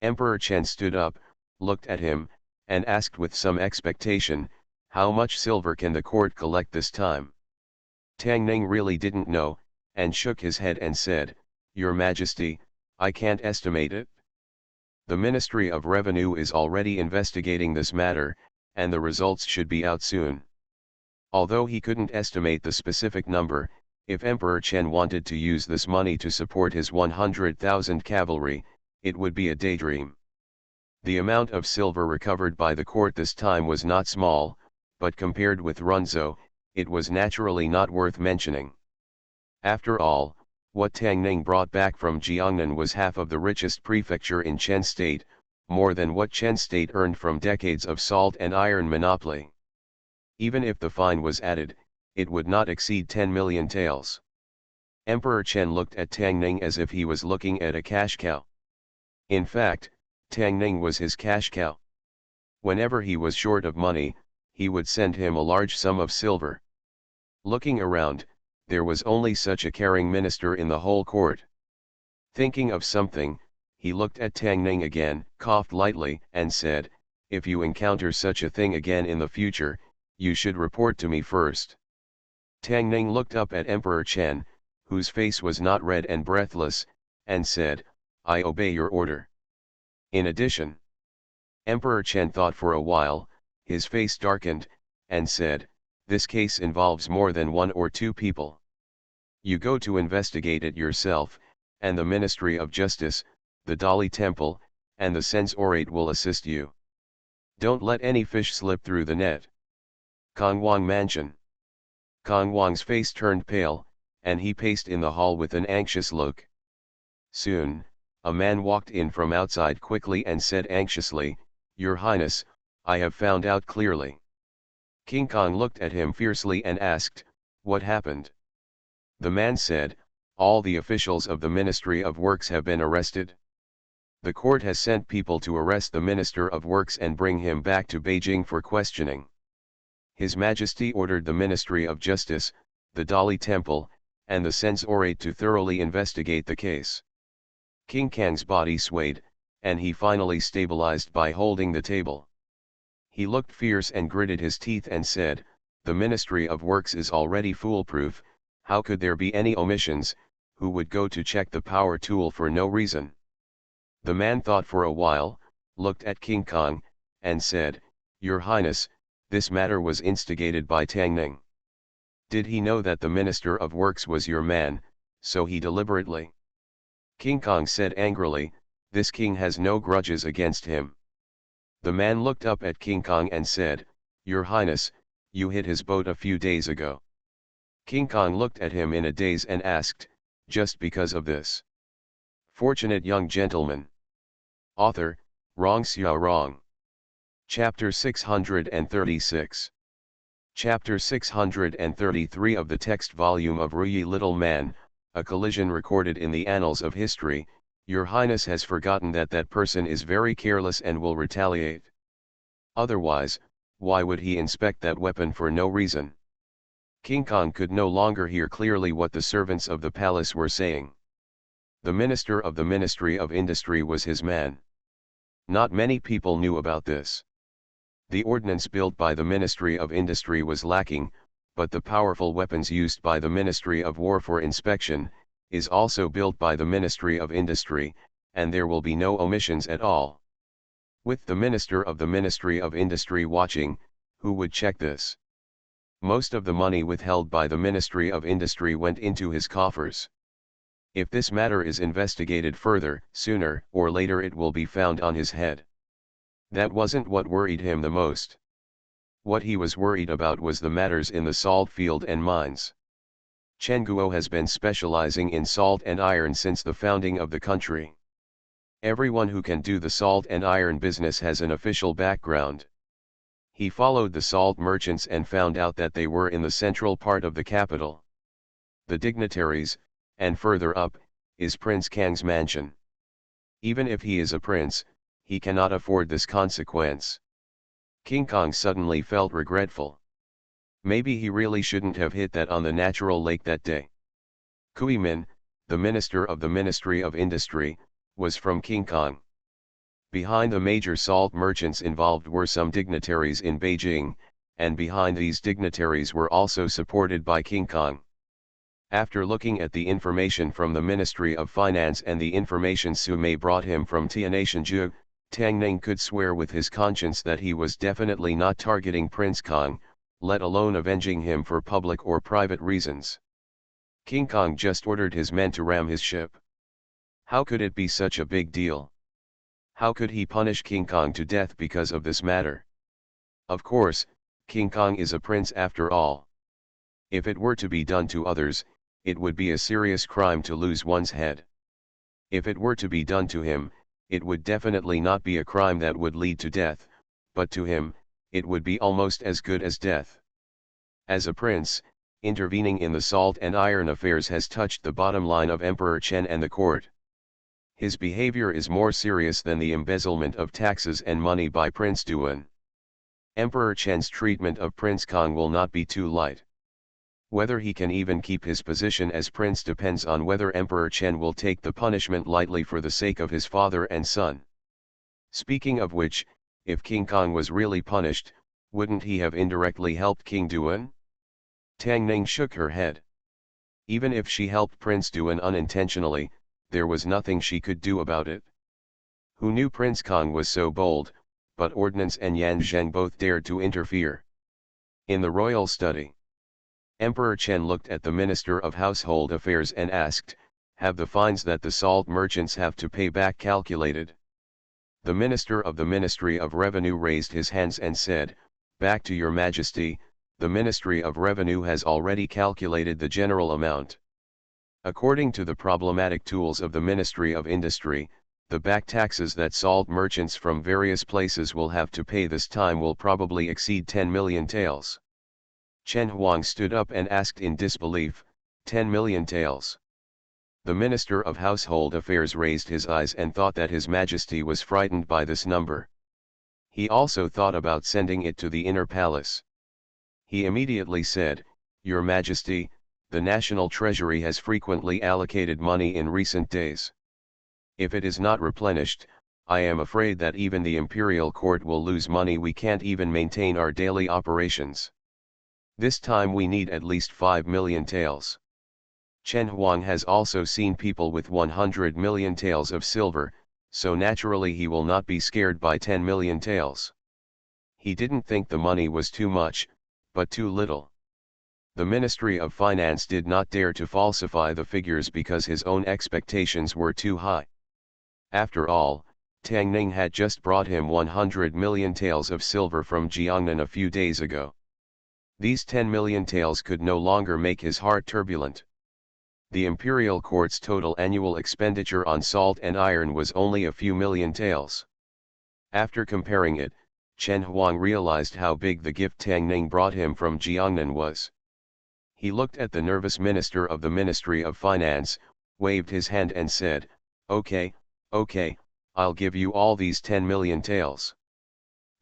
Emperor Chen stood up, looked at him, and asked with some expectation, "How much silver can the court collect this time?" Tang Ning really didn't know, and shook his head and said, "Your Majesty, I can't estimate it. The Ministry of Revenue is already investigating this matter, and the results should be out soon." Although he couldn't estimate the specific number, if Emperor Chen wanted to use this money to support his 100,000 cavalry, it would be a daydream. The amount of silver recovered by the court this time was not small, but compared with Runzhou, it was naturally not worth mentioning. After all, what Tang Ning brought back from Jiangnan was half of the richest prefecture in Chen State, more than what Chen State earned from decades of salt and iron monopoly. Even if the fine was added, it would not exceed 10 million taels. Emperor Chen looked at Tang Ning as if he was looking at a cash cow. In fact, Tang Ning was his cash cow. Whenever he was short of money, he would send him a large sum of silver. Looking around, there was only such a caring minister in the whole court. Thinking of something, he looked at Tang Ning again, coughed lightly, and said, "If you encounter such a thing again in the future, you should report to me first." Tang Ning looked up at Emperor Chen, whose face was not red and breathless, and said, "I obey your order." In addition, Emperor Chen thought for a while, his face darkened, and said, "This case involves more than one or two people. You go to investigate it yourself, and the Ministry of Justice, the Dali Temple, and the Censorate will assist you. Don't let any fish slip through the net." Kongwang Mansion. Kongwang's face turned pale, and he paced in the hall with an anxious look. Soon, a man walked in from outside quickly and said anxiously, "Your Highness, I have found out clearly." King Kong looked at him fiercely and asked, "What happened?" The man said, "All the officials of the Ministry of Works have been arrested. The court has sent people to arrest the Minister of Works and bring him back to Beijing for questioning. His Majesty ordered the Ministry of Justice, the Dali Temple, and the Censorate to thoroughly investigate the case." King Kang's body swayed, and he finally stabilized by holding the table. He looked fierce and gritted his teeth and said, "The Ministry of Works is already foolproof, how could there be any omissions? who would go to check the power tool for no reason. The man thought for a while, looked at King Kong, and said, "Your Highness, this matter was instigated by Tang Ning. Did he know that the Minister of Works was your man, so he deliberately?" King Kong said angrily, "This king has no grudges against him." The man looked up at King Kong and said, "Your Highness, you hit his boat a few days ago." King Kong looked at him in a daze and asked, "Just because of this?" Fortunate Young Gentleman. Author, Rong Xiao Rong. Chapter 636. Chapter 633 of the text volume of Ruyi Little Man, a collision recorded in the annals of history. Your Highness has forgotten that that person is very careless and will retaliate. Otherwise, why would he inspect that weapon for no reason? King Kong could no longer hear clearly what the servants of the palace were saying. The minister of the Ministry of Industry was his man. Not many people knew about this. The ordnance built by the Ministry of Industry was lacking, but the powerful weapons used by the Ministry of War for inspection, is also built by the Ministry of Industry, and there will be no omissions at all. With the Minister of the Ministry of Industry watching, who would check this? Most of the money withheld by the Ministry of Industry went into his coffers. If this matter is investigated further, sooner or later it will be found on his head. That wasn't what worried him the most. What he was worried about was the matters in the salt field and mines. Chen Guo has been specializing in salt and iron since the founding of the country. Everyone who can do the salt and iron business has an official background. He followed the salt merchants and found out that they were in the central part of the capital. The dignitaries, and further up, is Prince Kang's mansion. Even if he is a prince, he cannot afford this consequence. King Kong suddenly felt regretful. Maybe he really shouldn't have hit that on the natural lake that day. Kui Min, the minister of the Ministry of Industry, was from King Kong. Behind the major salt merchants involved were some dignitaries in Beijing, and behind these dignitaries were also supported by King Kong. After looking at the information from the Ministry of Finance and the information Su Mei brought him from Tianshanzhu, Tang Ning could swear with his conscience that he was definitely not targeting Prince Kong, let alone avenging him for public or private reasons. King Kong just ordered his men to ram his ship. How could it be such a big deal? How could he punish King Kong to death because of this matter? Of course, King Kong is a prince after all. If it were to be done to others, it would be a serious crime to lose one's head. If it were to be done to him, it would definitely not be a crime that would lead to death, but to him, it would be almost as good as death. As a prince, intervening in the salt and iron affairs has touched the bottom line of Emperor Chen and the court. His behavior is more serious than the embezzlement of taxes and money by Prince Duan. Emperor Chen's treatment of Prince Kong will not be too light. Whether he can even keep his position as prince depends on whether Emperor Chen will take the punishment lightly for the sake of his father and son. Speaking of which, if King Kong was really punished, wouldn't he have indirectly helped King Duan? Tang Ning shook her head. Even if she helped Prince Duan unintentionally, there was nothing she could do about it. Who knew Prince Kong was so bold, but Ordnance and Yan Zheng both dared to interfere. In the royal study, Emperor Chen looked at the Minister of Household Affairs and asked, "Have the fines that the salt merchants have to pay back calculated?" The Minister of the Ministry of Revenue raised his hands and said, "Back to your Majesty, the Ministry of Revenue has already calculated the general amount. According to the problematic tools of the Ministry of Industry, the back taxes that salt merchants from various places will have to pay this time will probably exceed 10 million taels." Chen Huang stood up and asked in disbelief, 10 million taels. The Minister of Household Affairs raised his eyes and thought that His Majesty was frightened by this number. He also thought about sending it to the inner palace. He immediately said, "Your Majesty, the National Treasury has frequently allocated money in recent days. If it is not replenished, I am afraid that even the Imperial Court will lose money. We can't even maintain our daily operations. This time we need at least 5 million taels." Chen Huang has also seen people with 100 million taels of silver, so naturally he will not be scared by 10 million taels. He didn't think the money was too much, but too little. The Ministry of Finance did not dare to falsify the figures because his own expectations were too high. After all, Tang Ning had just brought him 100 million taels of silver from Jiangnan a few days ago. These 10 million taels could no longer make his heart turbulent. The imperial court's total annual expenditure on salt and iron was only a few million taels. After comparing it, Chen Huang realized how big the gift Tang Ning brought him from Jiangnan was. He looked at the nervous minister of the Ministry of Finance, waved his hand and said, "Okay, okay, I'll give you all these 10 million taels."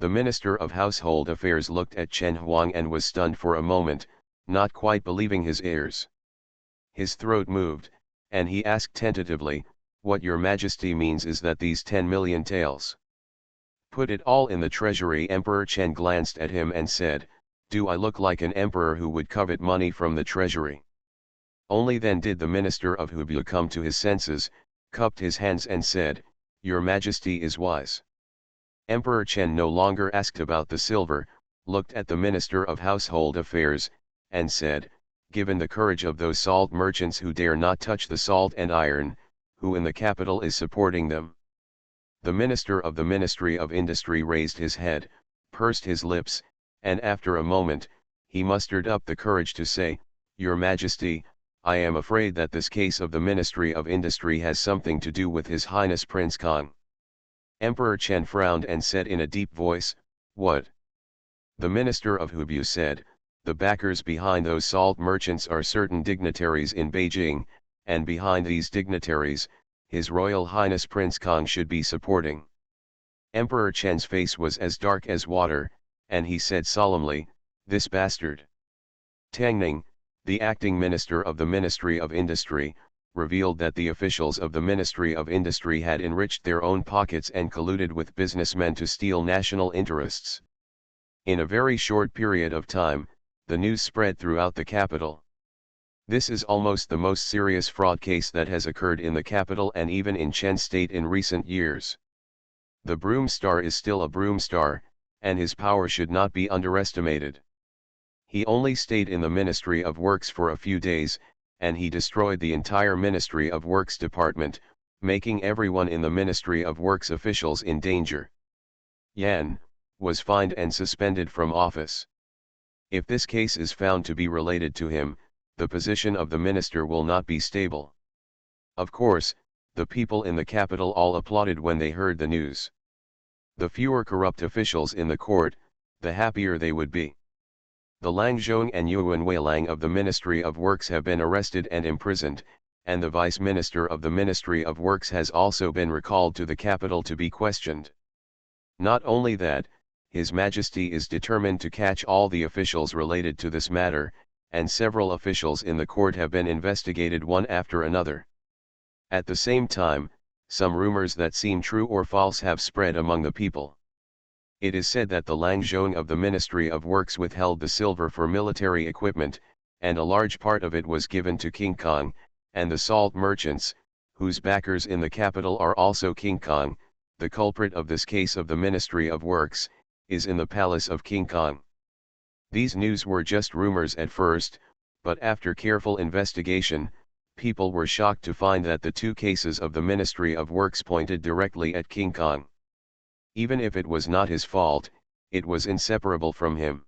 The Minister of Household Affairs looked at Chen Huang and was stunned for a moment, not quite believing his ears. His throat moved, and he asked tentatively, "What your majesty means is that these 10 million taels put it all in the treasury?" Emperor Chen glanced at him and said, "Do I look like an emperor who would covet money from the treasury?" Only then did the minister of Hubei come to his senses, cupped his hands and said, "Your majesty is wise." Emperor Chen no longer asked about the silver, looked at the Minister of Household Affairs, and said, "Given the courage of those salt merchants who dare not touch the salt and iron, who in the capital is supporting them?" The Minister of the Ministry of Industry raised his head, pursed his lips, and after a moment, he mustered up the courage to say, "Your Majesty, I am afraid that this case of the Ministry of Industry has something to do with His Highness Prince Kong." Emperor Chen frowned and said in a deep voice, "What?" The Minister of Hubei said, "The backers behind those salt merchants are certain dignitaries in Beijing, and behind these dignitaries, His Royal Highness Prince Kong should be supporting." Emperor Chen's face was as dark as water, and he said solemnly, "This bastard." Tang Ning, the acting minister of the Ministry of Industry, revealed that the officials of the Ministry of Industry had enriched their own pockets and colluded with businessmen to steal national interests. In a very short period of time, the news spread throughout the capital. This is almost the most serious fraud case that has occurred in the capital and even in Chen State in recent years. The broom star is still a broom star, and his power should not be underestimated. He only stayed in the Ministry of Works for a few days, and he destroyed the entire Ministry of Works department, making everyone in the Ministry of Works officials in danger. Yan was fined and suspended from office. If this case is found to be related to him, the position of the minister will not be stable. Of course, the people in the capital all applauded when they heard the news. The fewer corrupt officials in the court, the happier they would be. The Lang Zhong and Yuan Weilang of the Ministry of Works have been arrested and imprisoned, and the Vice Minister of the Ministry of Works has also been recalled to the capital to be questioned. Not only that, His Majesty is determined to catch all the officials related to this matter, and several officials in the court have been investigated one after another. At the same time, some rumors that seem true or false have spread among the people. It is said that the Lang Zhong of the Ministry of Works withheld the silver for military equipment, and a large part of it was given to King Kong, and the salt merchants, whose backers in the capital are also King Kong, the culprit of this case of the Ministry of Works, is in the palace of King Kong. These news were just rumors at first, but after careful investigation, people were shocked to find that the two cases of the Ministry of Works pointed directly at King Kong. Even if it was not his fault, it was inseparable from him.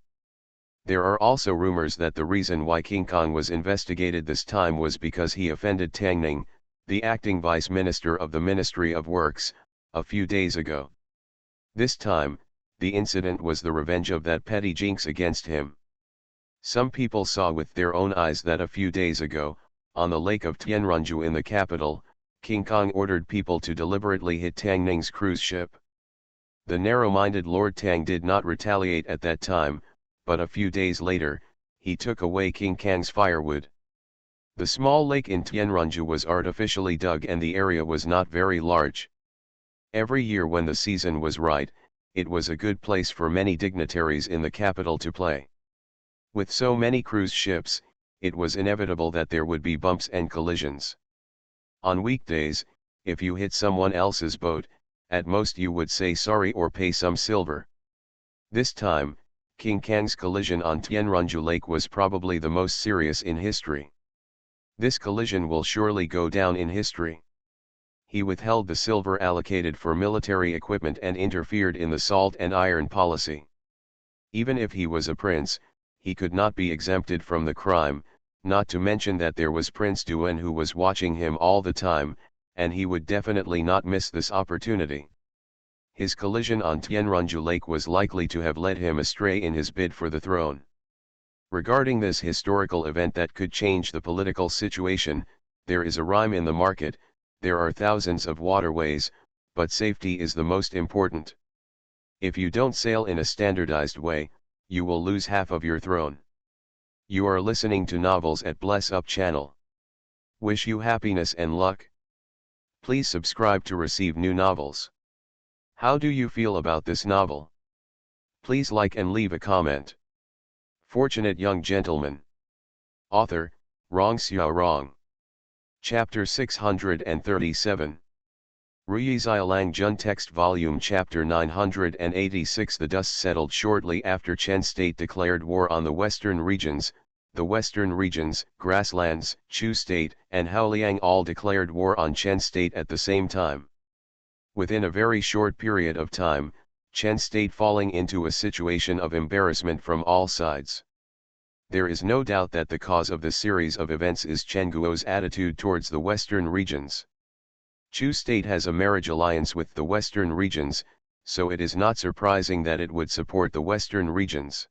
There are also rumors that the reason why King Kong was investigated this time was because he offended Tang Ning, the acting vice minister of the Ministry of Works, a few days ago. This time, the incident was the revenge of that petty jinx against him. Some people saw with their own eyes that a few days ago, on the lake of Tianrunju in the capital, King Kong ordered people to deliberately hit Tang Ning's cruise ship. The narrow-minded Lord Tang did not retaliate at that time, but a few days later, he took away King Kang's firewood. The small lake in Tianrunju was artificially dug and the area was not very large. Every year when the season was right, it was a good place for many dignitaries in the capital to play. With so many cruise ships, it was inevitable that there would be bumps and collisions. On weekdays, if you hit someone else's boat, at most you would say sorry or pay some silver. This time, King Kang's collision on Tianrunju Lake was probably the most serious in history. This collision will surely go down in history. He withheld the silver allocated for military equipment and interfered in the salt and iron policy. Even if he was a prince, he could not be exempted from the crime, not to mention that there was Prince Duan who was watching him all the time, and he would definitely not miss this opportunity. His collision on Tianrunju Lake was likely to have led him astray in his bid for the throne. Regarding this historical event that could change the political situation, there is a rhyme in the market: there are thousands of waterways, but safety is the most important. If you don't sail in a standardized way, you will lose half of your throne. You are listening to Novels at Bless Up channel. Wish you happiness and luck. Please subscribe to receive new novels. How do you feel about this novel? Please like and leave a comment. Fortunate Young Gentleman. Author, Rong Xiao Rong. Chapter 637. Ruyizilang Jun Text Volume Chapter 986. The dust settled shortly after Chen State declared war on the western regions. The western regions, grasslands, Chu State, and Haoliang all declared war on Chen State at the same time. Within a very short period of time, Chen State falling into a situation of embarrassment from all sides. There is no doubt that the cause of the series of events is Chen Guo's attitude towards the western regions. Chu State has a marriage alliance with the western regions, so it is not surprising that it would support the western regions.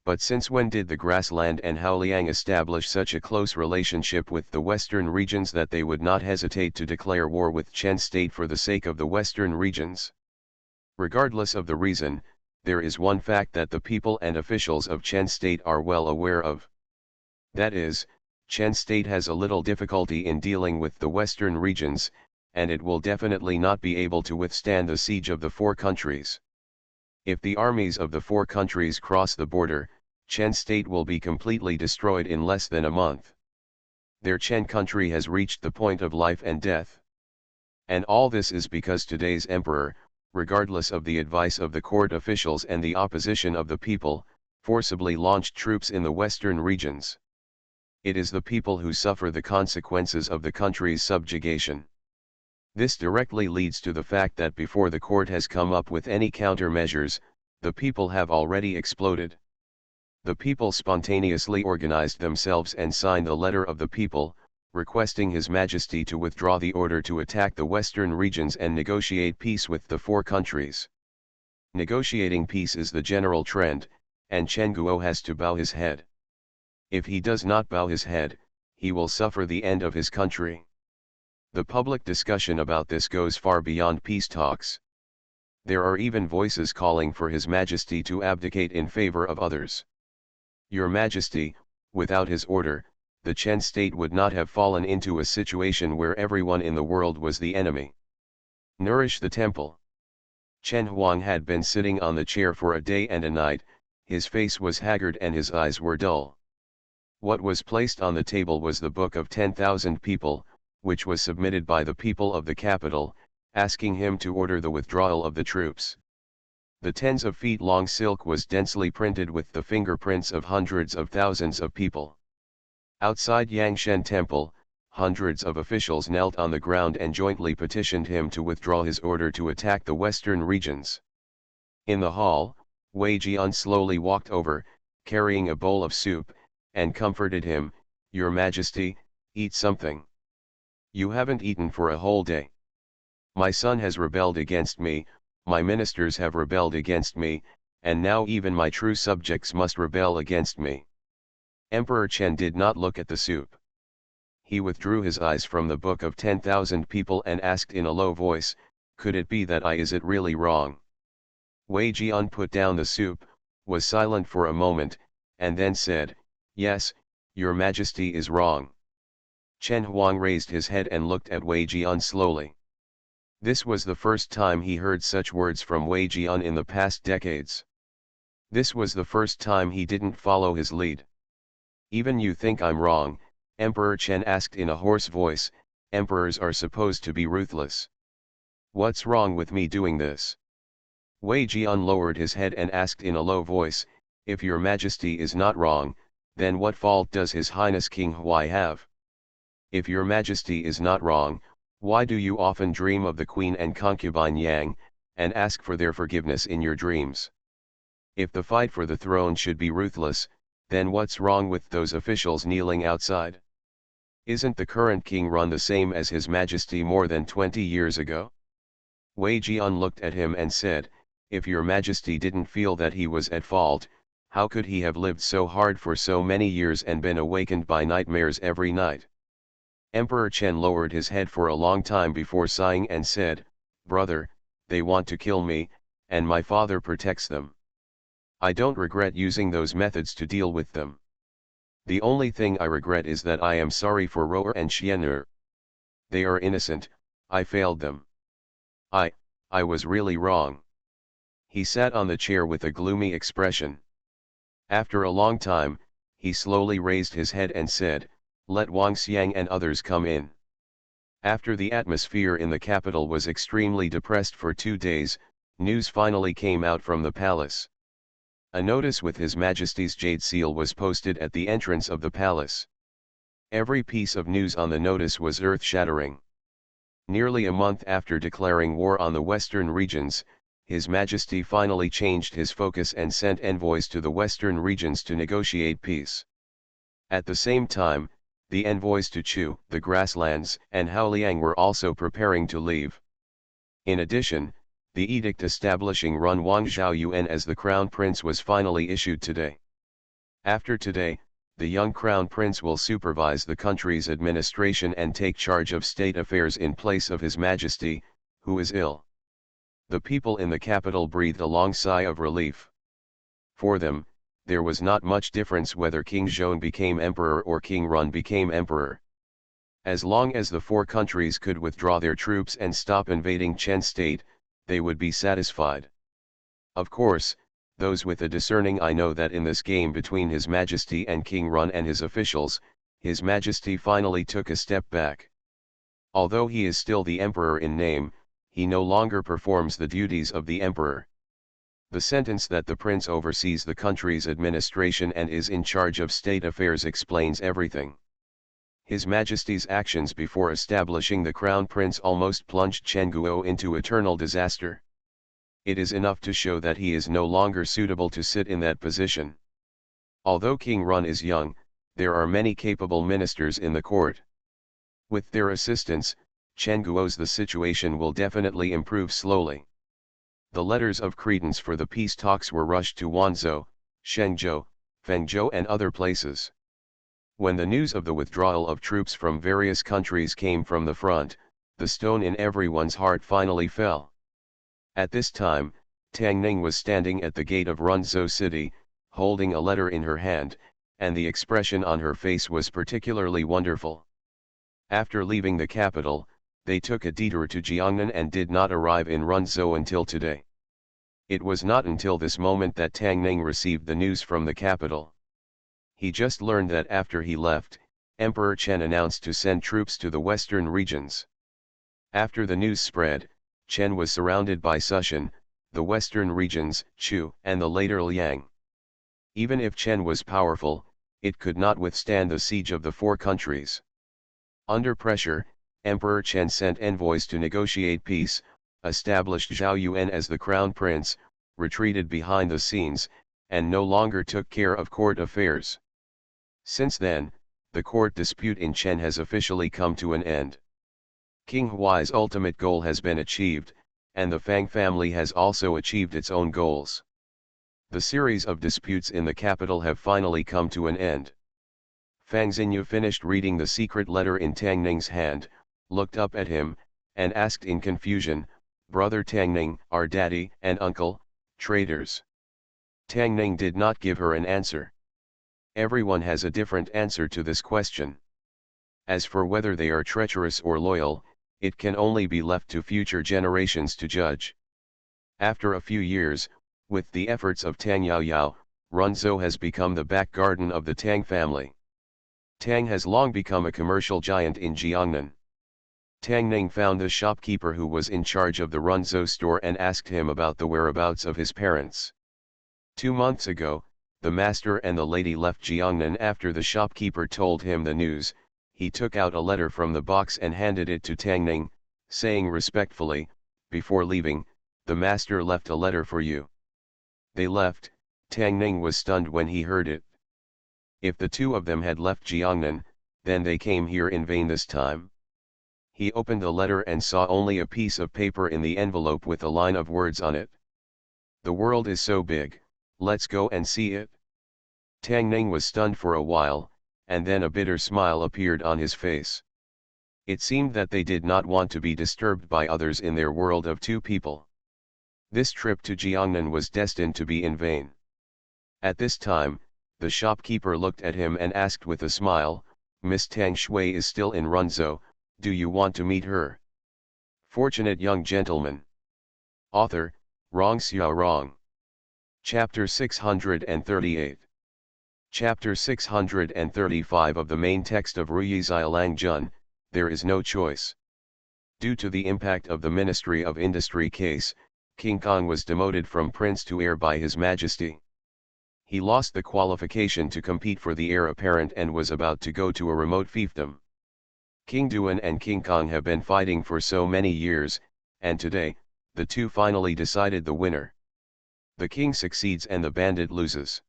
But since when did the grassland and Haoliang establish such a close relationship with the western regions that they would not hesitate to declare war with Chen State for the sake of the western regions? Regardless of the reason, there is one fact that the people and officials of Chen State are well aware of. That is, Chen State has a little difficulty in dealing with the western regions, and it will definitely not be able to withstand the siege of the four countries. If the armies of the four countries cross the border, Chen State will be completely destroyed in less than a month. Their Chen country has reached the point of life and death. And all this is because today's emperor, regardless of the advice of the court officials and the opposition of the people, forcibly launched troops in the western regions. It is the people who suffer the consequences of the country's subjugation. This directly leads to the fact that before the court has come up with any countermeasures, the people have already exploded. The people spontaneously organized themselves and signed the letter of the people, requesting His Majesty to withdraw the order to attack the western regions and negotiate peace with the four countries. Negotiating peace is the general trend, and Chen Guo has to bow his head. If he does not bow his head, he will suffer the end of his country. The public discussion about this goes far beyond peace talks. There are even voices calling for His Majesty to abdicate in favor of others. Your Majesty, without his order, the Chen State would not have fallen into a situation where everyone in the world was the enemy. Nourish the temple. Chen Huang had been sitting on the chair for a day and a night, his face was haggard and his eyes were dull. What was placed on the table was the Book of 10,000 People, which was submitted by the people of the capital, asking him to order the withdrawal of the troops. The tens of feet long silk was densely printed with the fingerprints of hundreds of thousands of people. Outside Yangshen Temple, hundreds of officials knelt on the ground and jointly petitioned him to withdraw his order to attack the western regions. In the hall, Wei Jian slowly walked over, carrying a bowl of soup, and comforted him, "Your Majesty, eat something. You haven't eaten for a whole day. My son has rebelled against me, my ministers have rebelled against me, and now even my true subjects must rebel against me." Emperor Chen did not look at the soup. He withdrew his eyes from the Book of 10,000 People and asked in a low voice, "Could it be that is it really wrong?" Wei Jian put down the soup, was silent for a moment, and then said, "Yes, Your Majesty is wrong." Chen Huang raised his head and looked at Wei Jian slowly. This was the first time he heard such words from Wei Jian in the past decades. This was the first time he didn't follow his lead. Even you think I'm wrong, Emperor Chen asked in a hoarse voice. Emperors are supposed to be ruthless. What's wrong with me doing this? Wei Jian lowered his head and asked in a low voice, if your majesty is not wrong, then what fault does his highness King Huai have? If your majesty is not wrong, why do you often dream of the queen and concubine Yang, and ask for their forgiveness in your dreams? If the fight for the throne should be ruthless, then what's wrong with those officials kneeling outside? Isn't the current king run the same as his majesty more than 20 years ago? Wei Jian looked at him and said, if your majesty didn't feel that he was at fault, how could he have lived so hard for so many years and been awakened by nightmares every night? Emperor Chen lowered his head for a long time before sighing and said, brother, they want to kill me, and my father protects them. I don't regret using those methods to deal with them. The only thing I regret is that I am sorry for Roer and Xian'er. They are innocent, I failed them. I was really wrong. He sat on the chair with a gloomy expression. After a long time, he slowly raised his head and said, let Wang Xiang and others come in. After the atmosphere in the capital was extremely depressed for 2 days, news finally came out from the palace. A notice with His Majesty's jade seal was posted at the entrance of the palace. Every piece of news on the notice was earth-shattering. Nearly a month after declaring war on the western regions, His Majesty finally changed his focus and sent envoys to the western regions to negotiate peace. At the same time, the envoys to Chu, the grasslands, and Haoliang were also preparing to leave. In addition, the edict establishing Run Wang Zhaoyuan as the crown prince was finally issued today. After today, the young crown prince will supervise the country's administration and take charge of state affairs in place of His Majesty, who is ill. The people in the capital breathed a long sigh of relief. For them, there was not much difference whether King Zhong became emperor or King Run became emperor. As long as the 4 countries could withdraw their troops and stop invading Chen state, they would be satisfied. Of course, those with a discerning eye know that in this game between His Majesty and King Run and his officials, His Majesty finally took a step back. Although he is still the emperor in name, he no longer performs the duties of the emperor. The sentence that the prince oversees the country's administration and is in charge of state affairs explains everything. His Majesty's actions before establishing the crown prince almost plunged Chen Guo into eternal disaster. It is enough to show that he is no longer suitable to sit in that position. Although King Run is young, there are many capable ministers in the court. With their assistance, Chen Guo's the situation will definitely improve slowly. The letters of credence for the peace talks were rushed to Wanzhou, Shenzhou, Fengzhou and other places. When the news of the withdrawal of troops from various countries came from the front, the stone in everyone's heart finally fell. At this time, Tang Ning was standing at the gate of Runzhou city, holding a letter in her hand, and the expression on her face was particularly wonderful. After leaving the capital, they took a detour to Jiangnan and did not arrive in Runzhou until today. It was not until this moment that Tang Ning received the news from the capital. He just learned that after he left, Emperor Chen announced to send troops to the western regions. After the news spread, Chen was surrounded by Sushan, the western regions, Chu, and the later Liang. Even if Chen was powerful, it could not withstand the siege of the 4 countries. Under pressure, Emperor Chen sent envoys to negotiate peace, established Zhao Yuan as the crown prince, retreated behind the scenes, and no longer took care of court affairs. Since then, the court dispute in Chen has officially come to an end. King Huai's ultimate goal has been achieved, and the Fang family has also achieved its own goals. The series of disputes in the capital have finally come to an end. Fang Xinyu finished reading the secret letter in Tang Ning's hand, looked up at him, and asked in confusion, "Brother Tang Ning, our daddy and uncle, traitors?" Tang Ning did not give her an answer. Everyone has a different answer to this question. As for whether they are treacherous or loyal, it can only be left to future generations to judge. After a few years, with the efforts of Tang Yaoyao, Runzhou has become the back garden of the Tang family. Tang has long become a commercial giant in Jiangnan. Tang Ning found the shopkeeper who was in charge of the Runzhou store and asked him about the whereabouts of his parents. 2 months ago, the master and the lady left Jiangnan after the shopkeeper told him the news. He took out a letter from the box and handed it to Tang Ning, saying respectfully, "Before leaving, the master left a letter for you." They left. Tang Ning was stunned when he heard it. If the two of them had left Jiangnan, then they came here in vain this time. He opened the letter and saw only a piece of paper in the envelope with a line of words on it. "The world is so big, let's go and see it." Tang Ning was stunned for a while, and then a bitter smile appeared on his face. It seemed that they did not want to be disturbed by others in their world of two people. This trip to Jiangnan was destined to be in vain. At this time, the shopkeeper looked at him and asked with a smile, "Miss Tang Shui is still in Runzhou, do you want to meet her?" Fortunate young gentleman. Author, Rong Xiao Rong. Chapter 638. Chapter 635 of the main text of Ruyi Xiaolang Jun, There is no choice. Due to the impact of the Ministry of Industry case, King Kong was demoted from prince to heir by His Majesty. He lost the qualification to compete for the heir apparent and was about to go to a remote fiefdom. King Duan and King Kong have been fighting for so many years, and today, the two finally decided the winner. The king succeeds and the bandit loses.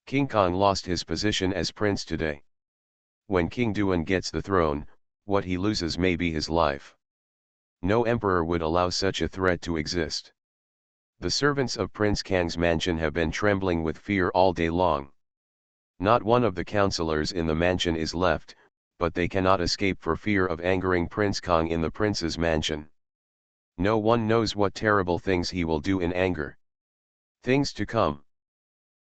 King Kong lost his position as prince today. When King Duan gets the throne, what he loses may be his life. No emperor would allow such a threat to exist. The servants of Prince Kang's mansion have been trembling with fear all day long. Not one of the counselors in the mansion is left, but they cannot escape for fear of angering Prince Kong in the prince's mansion. No one knows what terrible things he will do in anger. Things to come.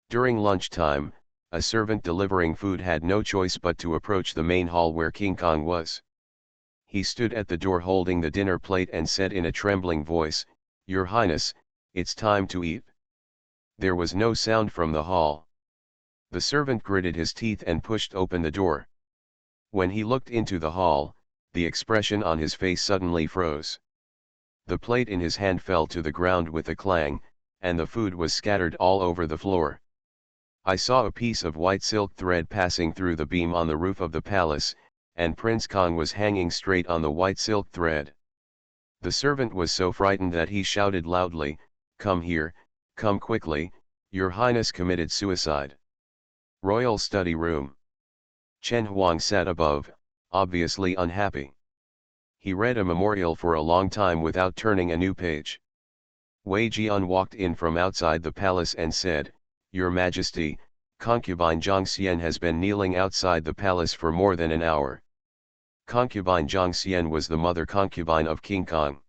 During lunchtime, a servant delivering food had no choice but to approach the main hall where King Kong was. He stood at the door holding the dinner plate and said in a trembling voice, "Your Highness, it's time to eat." There was no sound from the hall. The servant gritted his teeth and pushed open the door. When he looked into the hall, the expression on his face suddenly froze. The plate in his hand fell to the ground with a clang, and the food was scattered all over the floor. I saw a piece of white silk thread passing through the beam on the roof of the palace, and Prince Kong was hanging straight on the white silk thread. The servant was so frightened that he shouted loudly, "Come here, come quickly, Your Highness committed suicide." Royal Study Room. Chen Huang sat above, obviously unhappy. He read a memorial for a long time without turning a new page. Wei Jian walked in from outside the palace and said, "Your Majesty, concubine Zhang Xian has been kneeling outside the palace for more than an hour." Concubine Zhang Xian was the mother concubine of King Kong.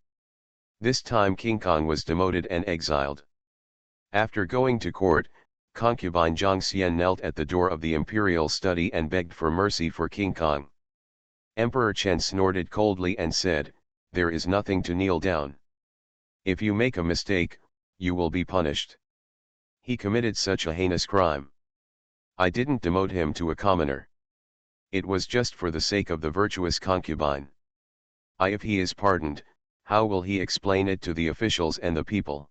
This time King Kong was demoted and exiled. After going to court, concubine Zhang Xian knelt at the door of the imperial study and begged for mercy for King Kong. Emperor Chen snorted coldly and said, "There is nothing to kneel down. If you make a mistake, you will be punished." He committed such a heinous crime. I didn't demote him to a commoner. It was just for the sake of the virtuous concubine. If he is pardoned, how will he explain it to the officials and the people?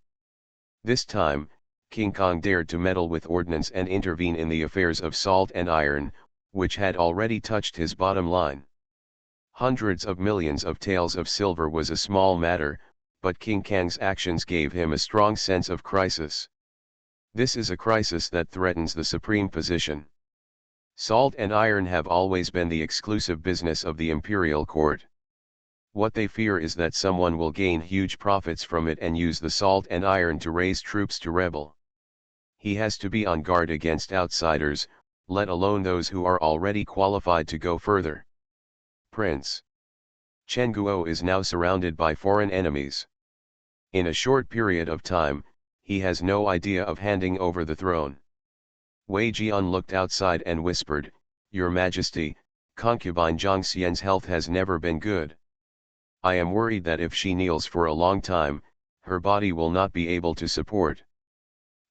This time, King Kong dared to meddle with ordnance and intervene in the affairs of salt and iron, which had already touched his bottom line. Hundreds of millions of taels of silver was a small matter, but King Kang's actions gave him a strong sense of crisis. This is a crisis that threatens the supreme position. Salt and iron have always been the exclusive business of the imperial court. What they fear is that someone will gain huge profits from it and use the salt and iron to raise troops to rebel. He has to be on guard against outsiders, let alone those who are already qualified to go further. Prince Chen Guo is now surrounded by foreign enemies. In a short period of time, he has no idea of handing over the throne. Wei Jian looked outside and whispered, "Your Majesty, concubine Zhang Xian's health has never been good. I am worried that if she kneels for a long time, her body will not be able to support."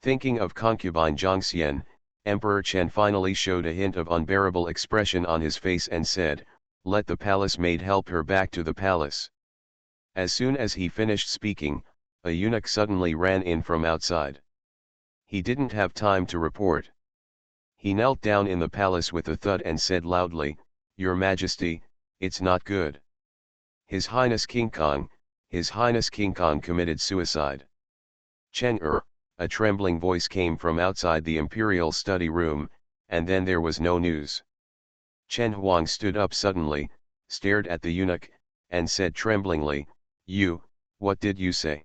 Thinking of concubine Zhang Xian, Emperor Chen finally showed a hint of unbearable expression on his face and said, "Let the palace maid help her back to the palace." As soon as he finished speaking, a eunuch suddenly ran in from outside. He didn't have time to report. He knelt down in the palace with a thud and said loudly, "Your Majesty, it's not good. His Highness King Kong committed suicide." Cheng a trembling voice came from outside the imperial study room, and then there was no news. Chen Huang stood up suddenly, stared at the eunuch, and said tremblingly, What did you say?"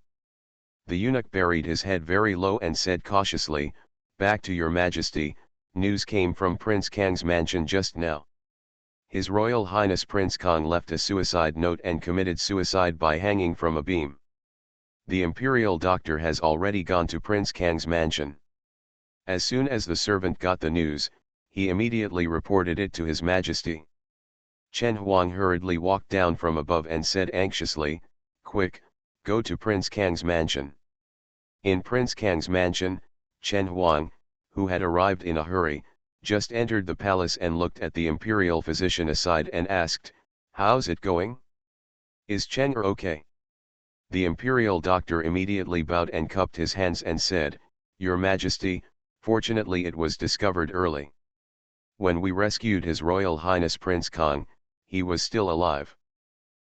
The eunuch buried his head very low and said cautiously, "Back to your Majesty, news came from Prince Kang's mansion just now. His Royal Highness Prince Kong left a suicide note and committed suicide by hanging from a beam. The imperial doctor has already gone to Prince Kang's mansion." As soon as the servant got the news, he immediately reported it to His Majesty. Chen Huang hurriedly walked down from above and said anxiously, "Quick, go to Prince Kang's mansion." In Prince Kang's mansion, Chen Huang, who had arrived in a hurry, just entered the palace and looked at the imperial physician aside and asked, "How's it going? Is Cheng okay?" The imperial doctor immediately bowed and cupped his hands and said, "Your Majesty, fortunately it was discovered early. When we rescued His Royal Highness Prince Kong, he was still alive.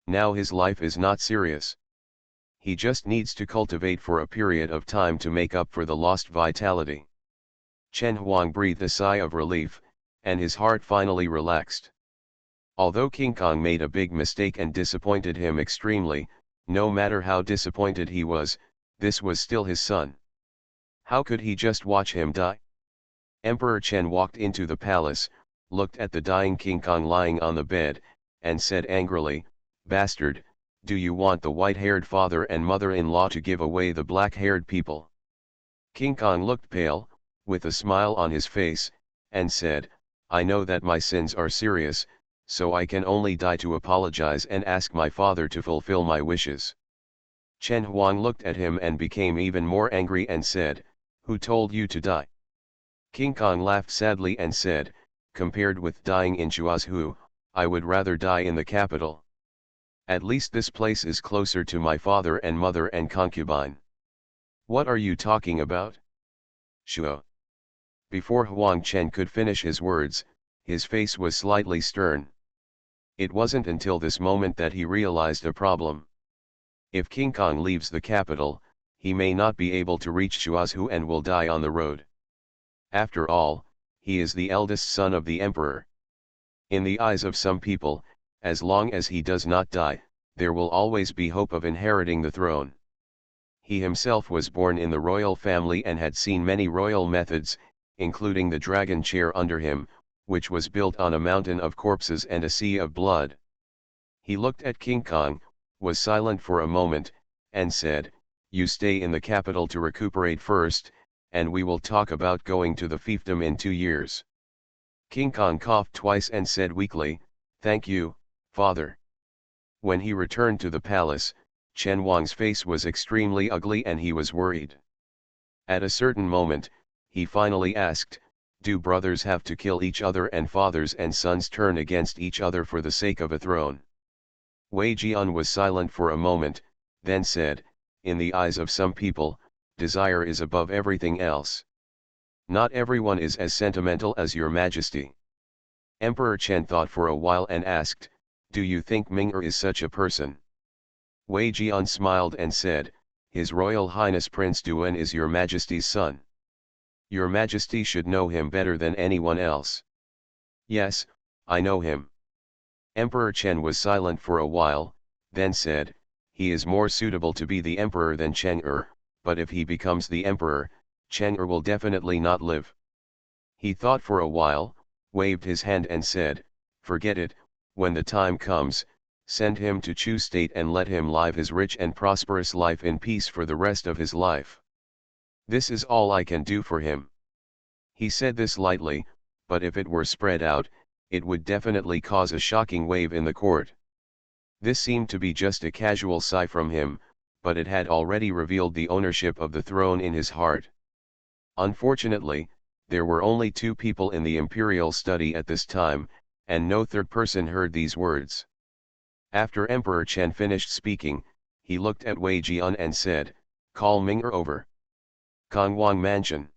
Now his life is not serious. He just needs to cultivate for a period of time to make up for the lost vitality." Chen Huang breathed a sigh of relief, and his heart finally relaxed. Although King Kong made a big mistake and disappointed him extremely, no matter how disappointed he was, this was still his son. How could he just watch him die? Emperor Chen walked into the palace, looked at the dying King Kong lying on the bed, and said angrily, "Bastard, do you want the white-haired father and mother-in-law to give away the black-haired people?" King Kong looked pale, with a smile on his face, and said, "I know that my sins are serious, so I can only die to apologize and ask my father to fulfill my wishes." Chen Huang looked at him and became even more angry and said, "Who told you to die?" King Kong laughed sadly and said, "Compared with dying in Chuazhu, I would rather die in the capital. At least this place is closer to my father and mother and concubine." "What are you talking about? Shuo." Before Huang Chen could finish his words, his face was slightly stern. It wasn't until this moment that he realized a problem. If King Kong leaves the capital, he may not be able to reach Chuazhu and will die on the road. After all, he is the eldest son of the emperor. In the eyes of some people, as long as he does not die, there will always be hope of inheriting the throne. He himself was born in the royal family and had seen many royal methods, including the dragon chair under him, which was built on a mountain of corpses and a sea of blood. He looked at King Kong, was silent for a moment, and said, "You stay in the capital to recuperate first, and we will talk about going to the fiefdom in 2 years." King Kong coughed twice and said weakly, "Thank you, father." When he returned to the palace, Chen Huang's face was extremely ugly and he was worried. At a certain moment, he finally asked, "Do brothers have to kill each other and fathers and sons turn against each other for the sake of a throne?" Wei Jian was silent for a moment, then said, "In the eyes of some people, desire is above everything else. Not everyone is as sentimental as your Majesty." Emperor Chen thought for a while and asked, "Do you think Ming'er is such a person?" Wei Jian smiled and said, "His Royal Highness Prince Duan is your Majesty's son. Your Majesty should know him better than anyone else." "Yes, I know him." Emperor Chen was silent for a while, then said, "He is more suitable to be the emperor than Cheng but if he becomes the emperor, Cheng will definitely not live." He thought for a while, waved his hand and said, "Forget it, when the time comes, send him to Chu State and let him live his rich and prosperous life in peace for the rest of his life. This is all I can do for him." He said this lightly, but if it were spread out, it would definitely cause a shocking wave in the court. This seemed to be just a casual sigh from him, but it had already revealed the ownership of the throne in his heart. Unfortunately, There were only two people in the imperial study at this time, and no third person heard these words. After Emperor Chen finished speaking, he looked at Wei Jian and said, "Call Ming'er over." Kongwang Mansion.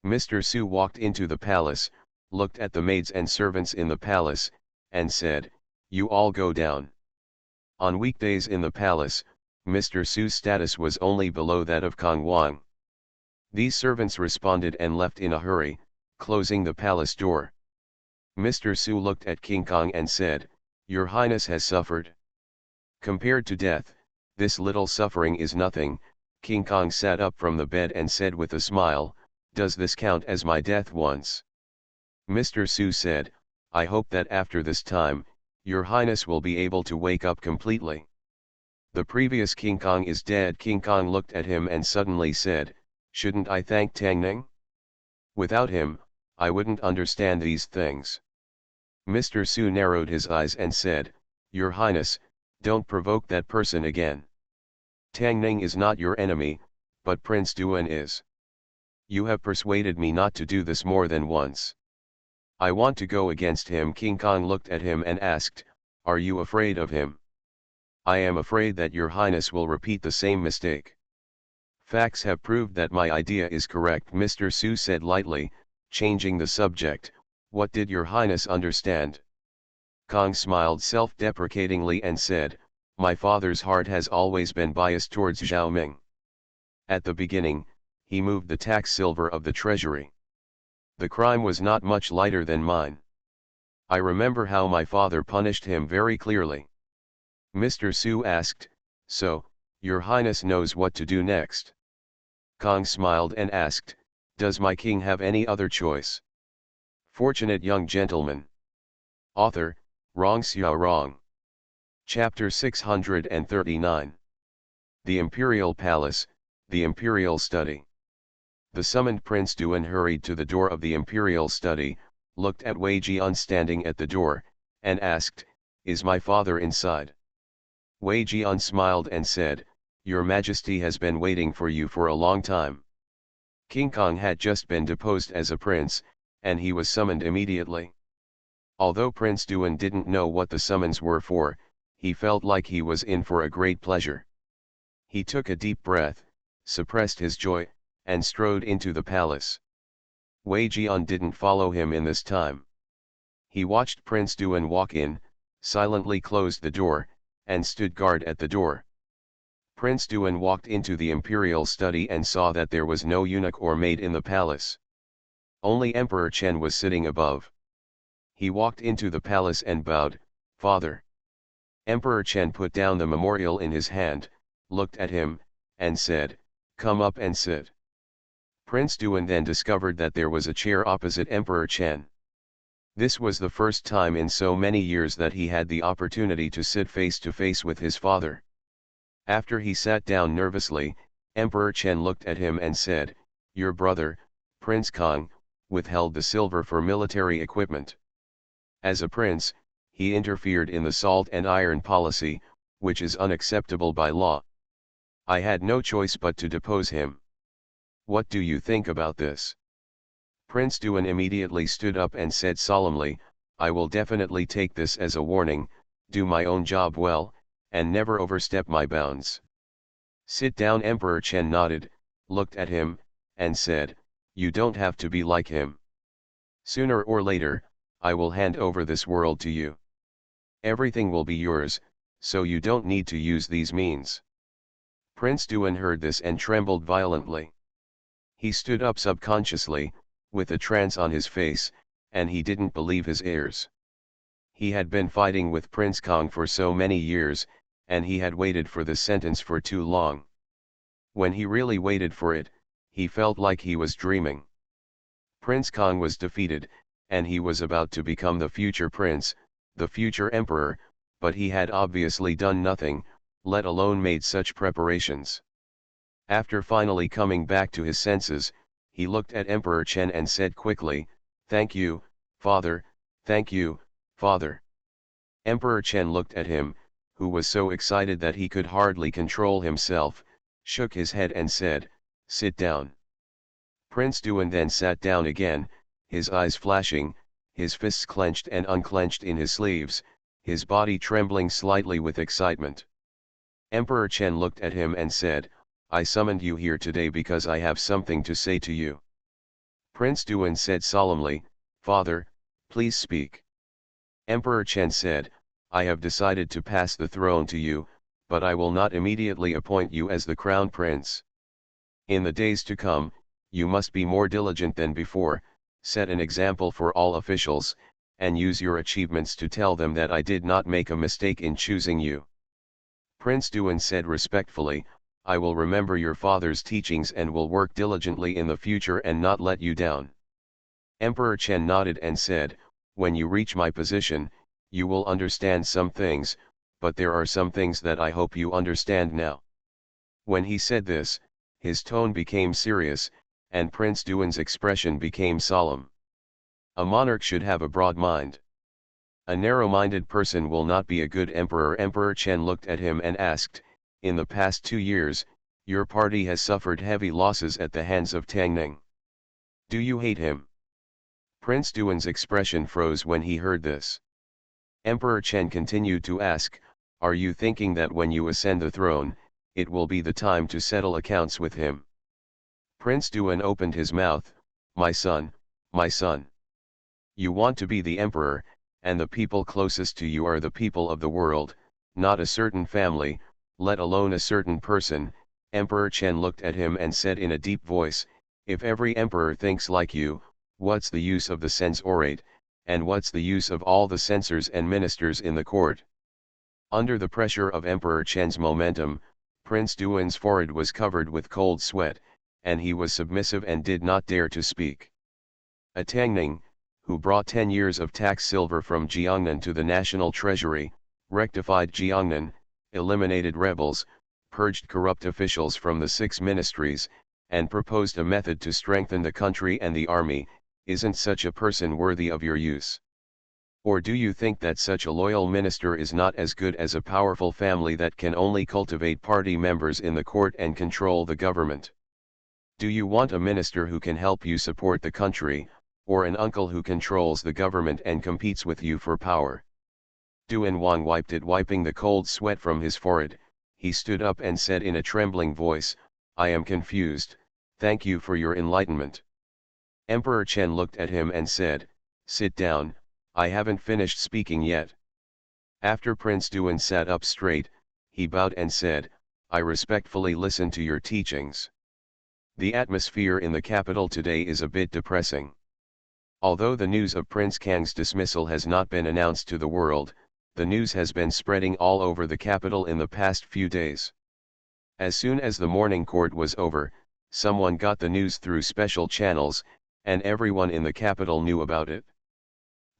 Mr. Su walked into the palace, looked at the maids and servants in the palace, and said, "You all go down." On weekdays in the palace, Mr. Su's status was only below that of Kongwang. These servants responded and left in a hurry, closing the palace door. Mr. Su looked at King Kong and said, "Your Highness has suffered. Compared to death, this little suffering is nothing." King Kong sat up from the bed and said with a smile, "Does this count as my death once?" Mr. Su said, "I hope that after this time, your Highness will be able to wake up completely." "The previous King Kong is dead." King Kong looked at him and suddenly said, "Shouldn't I thank Tang Ning? Without him, I wouldn't understand these things." Mr. Su narrowed his eyes and said, "Your Highness, don't provoke that person again. Tang Ning is not your enemy, but Prince Duan is. You have persuaded me not to do this more than once. I want to go against him." King Kong looked at him and asked, "Are you afraid of him?" "I am afraid that your Highness will repeat the same mistake." "Facts have proved that my idea is correct," Mr. Su said lightly, changing the subject. "What did your Highness understand?" Kong smiled self-deprecatingly and said, "My father's heart has always been biased towards Zhao Ming. At the beginning, he moved the tax silver of the treasury. The crime was not much lighter than mine. I remember how my father punished him very clearly." Mr. Su asked, "So, your Highness knows what to do next?" Kong smiled and asked, "Does my king have any other choice?" Fortunate Young Gentleman. Author, Rong Xiao Rong. Chapter 639. The Imperial Palace, the Imperial Study. The summoned Prince Duan hurried to the door of the Imperial Study, looked at Wei Jian standing at the door, and asked, "Is my father inside?" Wei Jian smiled and said, "Your Majesty has been waiting for you for a long time." King Kong had just been deposed as a prince, and he was summoned immediately. Although Prince Duan didn't know what the summons were for, he felt like he was in for a great pleasure. He took a deep breath, suppressed his joy, and strode into the palace. Wei Jian didn't follow him in this time. He watched Prince Duan walk in, silently closed the door, and stood guard at the door. Prince Duan walked into the imperial study and saw that there was no eunuch or maid in the palace. Only Emperor Chen was sitting above. He walked into the palace and bowed, "Father." Emperor Chen put down the memorial in his hand, looked at him, and said, "Come up and sit." Prince Duan then discovered that there was a chair opposite Emperor Chen. This was the first time in so many years that he had the opportunity to sit face to face with his father. After he sat down nervously, Emperor Chen looked at him and said, "Your brother, Prince Kong, withheld the silver for military equipment. As a prince, he interfered in the salt and iron policy, which is unacceptable by law. I had no choice but to depose him. What do you think about this?" Prince Duan immediately stood up and said solemnly, "I will definitely take this as a warning, do my own job well, and never overstep my bounds." "Sit down." Emperor Chen nodded, looked at him, and said, "You don't have to be like him. Sooner or later, I will hand over this world to you. Everything will be yours, so you don't need to use these means." Prince Duan heard this and trembled violently. He stood up subconsciously, with a trance on his face, and he didn't believe his ears. He had been fighting with Prince Kong for so many years, and he had waited for this sentence for too long. When he really waited for it, he felt like he was dreaming. Prince Kong was defeated, and he was about to become the future prince, the future emperor, but he had obviously done nothing, let alone made such preparations. After finally coming back to his senses, he looked at Emperor Chen and said quickly, "Thank you, father, thank you, father." Emperor Chen looked at him, who was so excited that he could hardly control himself, shook his head and said, "Sit down." Prince Duan then sat down again, his eyes flashing, his fists clenched and unclenched in his sleeves, his body trembling slightly with excitement. Emperor Chen looked at him and said, "I summoned you here today because I have something to say to you." Prince Duan said solemnly, "Father, please speak." Emperor Chen said, "I have decided to pass the throne to you, but I will not immediately appoint you as the crown prince. In the days to come, you must be more diligent than before, set an example for all officials, and use your achievements to tell them that I did not make a mistake in choosing you." Prince Duan said respectfully, "I will remember your father's teachings and will work diligently in the future and not let you down." Emperor Chen nodded and said, "When you reach my position, you will understand some things, but there are some things that I hope you understand now." When he said this, his tone became serious, and Prince Duan's expression became solemn. A monarch should have a broad mind. A narrow-minded person will not be a good emperor. Emperor Chen looked at him and asked, "In the past 2 years, your party has suffered heavy losses at the hands of Tang Ning. Do you hate him?" Prince Duan's expression froze when he heard this. Emperor Chen continued to ask, "Are you thinking that when you ascend the throne, it will be the time to settle accounts with him?" Prince Duan opened his mouth, my son, you want to be the emperor, and the people closest to you are the people of the world, not a certain family, let alone a certain person." Emperor Chen looked at him and said in a deep voice, "If every emperor thinks like you, what's the use of the censorate, and what's the use of all the censors and ministers in the court?" Under the pressure of Emperor Chen's momentum, Prince Duan's forehead was covered with cold sweat, and he was submissive and did not dare to speak. A Tang Ning, who brought 10 years of tax silver from Jiangnan to the national treasury, rectified Jiangnan, eliminated rebels, purged corrupt officials from the 6 ministries, and proposed a method to strengthen the country and the army, isn't such a person worthy of your use? Or do you think that such a loyal minister is not as good as a powerful family that can only cultivate party members in the court and control the government? Do you want a minister who can help you support the country, or an uncle who controls the government and competes with you for power?" Duan Wang wiping the cold sweat from his forehead, he stood up and said in a trembling voice, "I am confused, thank you for your enlightenment." Emperor Chen looked at him and said, "Sit down, I haven't finished speaking yet." After Prince Duan sat up straight, he bowed and said, "I respectfully listen to your teachings. The atmosphere in the capital today is a bit depressing. Although the news of Prince Kang's dismissal has not been announced to the world, the news has been spreading all over the capital in the past few days. As soon as the morning court was over, someone got the news through special channels, and everyone in the capital knew about it.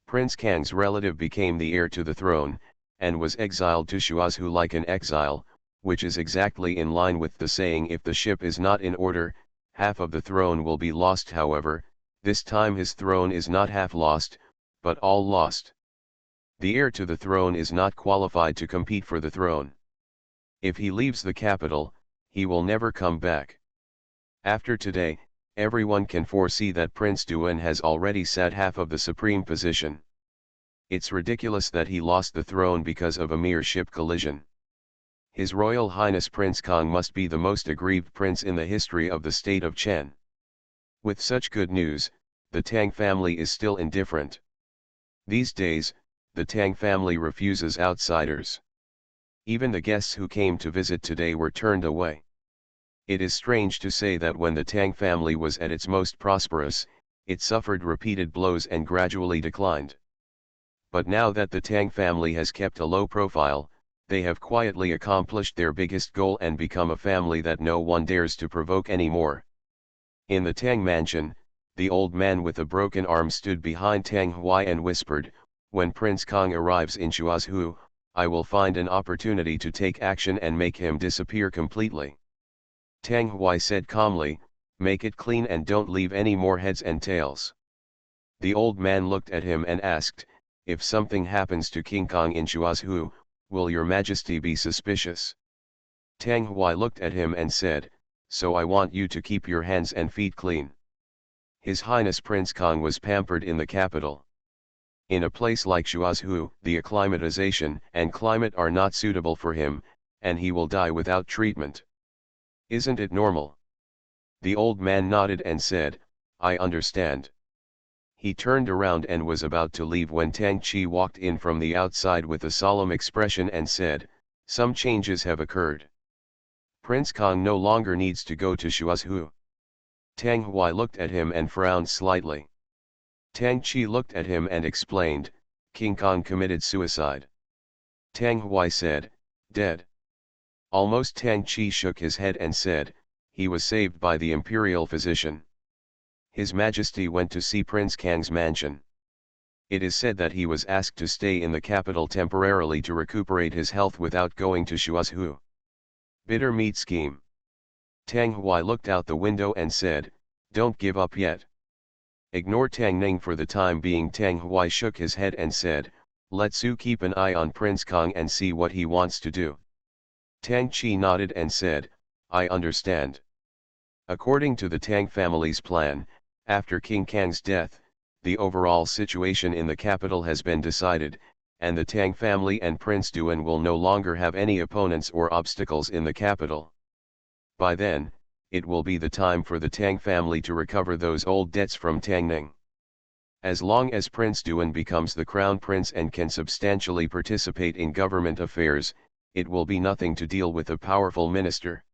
Prince Kang's relative became the heir to the throne, and was exiled to Shuazhu like an exile, which is exactly in line with the saying, if the ship is not in order, half of the throne will be lost. However, this time his throne is not half lost, but all lost. The heir to the throne is not qualified to compete for the throne. If he leaves the capital, he will never come back. After today, everyone can foresee that Prince Duan has already sat half of the supreme position. It's ridiculous that he lost the throne because of a mere ship collision. His Royal Highness Prince Kang must be the most aggrieved prince in the history of the state of Chen. With such good news, the Tang family is still indifferent. These days, the Tang family refuses outsiders. Even the guests who came to visit today were turned away. It is strange to say that when the Tang family was at its most prosperous, it suffered repeated blows and gradually declined. But now that the Tang family has kept a low profile, they have quietly accomplished their biggest goal and become a family that no one dares to provoke anymore. In the Tang mansion, the old man with a broken arm stood behind Tang Hui and whispered, "When Prince Kang arrives in Shuazhu, I will find an opportunity to take action and make him disappear completely." Tang Hui said calmly, "Make it clean and don't leave any more heads and tails." The old man looked at him and asked, "If something happens to King Kong in Shuazhu, will your majesty be suspicious?" Tang Hui looked at him and said, "So I want you to keep your hands and feet clean." His Highness Prince Kong was pampered in the capital. In a place like Shuazhu, the acclimatization and climate are not suitable for him, and he will die without treatment. Isn't it normal? The old man nodded and said, I understand. He turned around and was about to leave when Tang Chi walked in from the outside with a solemn expression and said, some changes have occurred. Prince Kong no longer needs to go to Shuazhu. Tang Hui looked at him and frowned slightly. Tang Chi looked at him and explained, King Kong committed suicide. Tang Hui said, dead. Almost Tang Chi shook his head and said, he was saved by the imperial physician. His Majesty went to see Prince Kang's mansion. It is said that he was asked to stay in the capital temporarily to recuperate his health without going to Shuazhu. Bitter meat scheme. Tang Hui looked out the window and said, don't give up yet. Ignore Tang Ning for the time being. Tang Hui shook his head and said, let's keep an eye on Prince Kong and see what he wants to do. Tang Chi nodded and said, I understand. According to the Tang family's plan, after King Kang's death, the overall situation in the capital has been decided, and the Tang family and Prince Duan will no longer have any opponents or obstacles in the capital. By then, it will be the time for the Tang family to recover those old debts from Tang Ning. As long as Prince Duan becomes the crown prince and can substantially participate in government affairs, it will be nothing to deal with a powerful minister.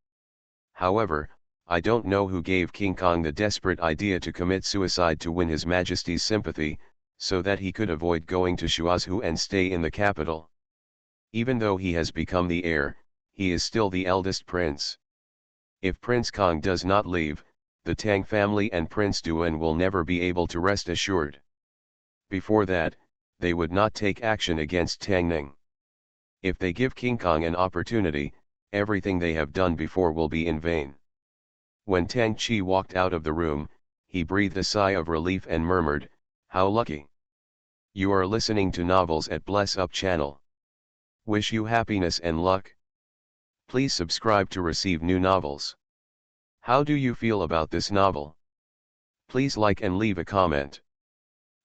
However, I don't know who gave King Kong the desperate idea to commit suicide to win His Majesty's sympathy, so that he could avoid going to Shuazhu and stay in the capital. Even though he has become the heir, he is still the eldest prince. If Prince Kong does not leave, the Tang family and Prince Duan will never be able to rest assured. Before that, they would not take action against Tang Ning. If they give King Kong an opportunity, everything they have done before will be in vain. When Tang Chi walked out of the room, he breathed a sigh of relief and murmured, how lucky. You are listening to novels at Bless Up channel. Wish you happiness and luck. Please subscribe to receive new novels. How do you feel about this novel? Please like and leave a comment.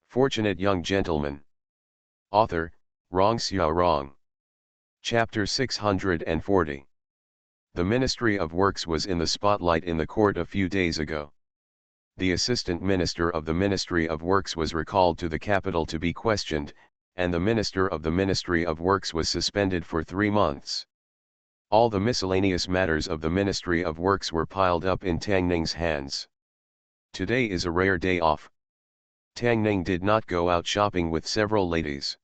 Fortunate Young Gentleman. Author, Rong Xiao Rong. Chapter 640. The Ministry of Works was in the spotlight in the court a few days ago. The Assistant Minister of the Ministry of Works was recalled to the capital to be questioned, and the Minister of the Ministry of Works was suspended for 3 months. All the miscellaneous matters of the Ministry of Works were piled up in Tang Ning's hands. Today is a rare day off. Tang Ning did not go out shopping with several ladies.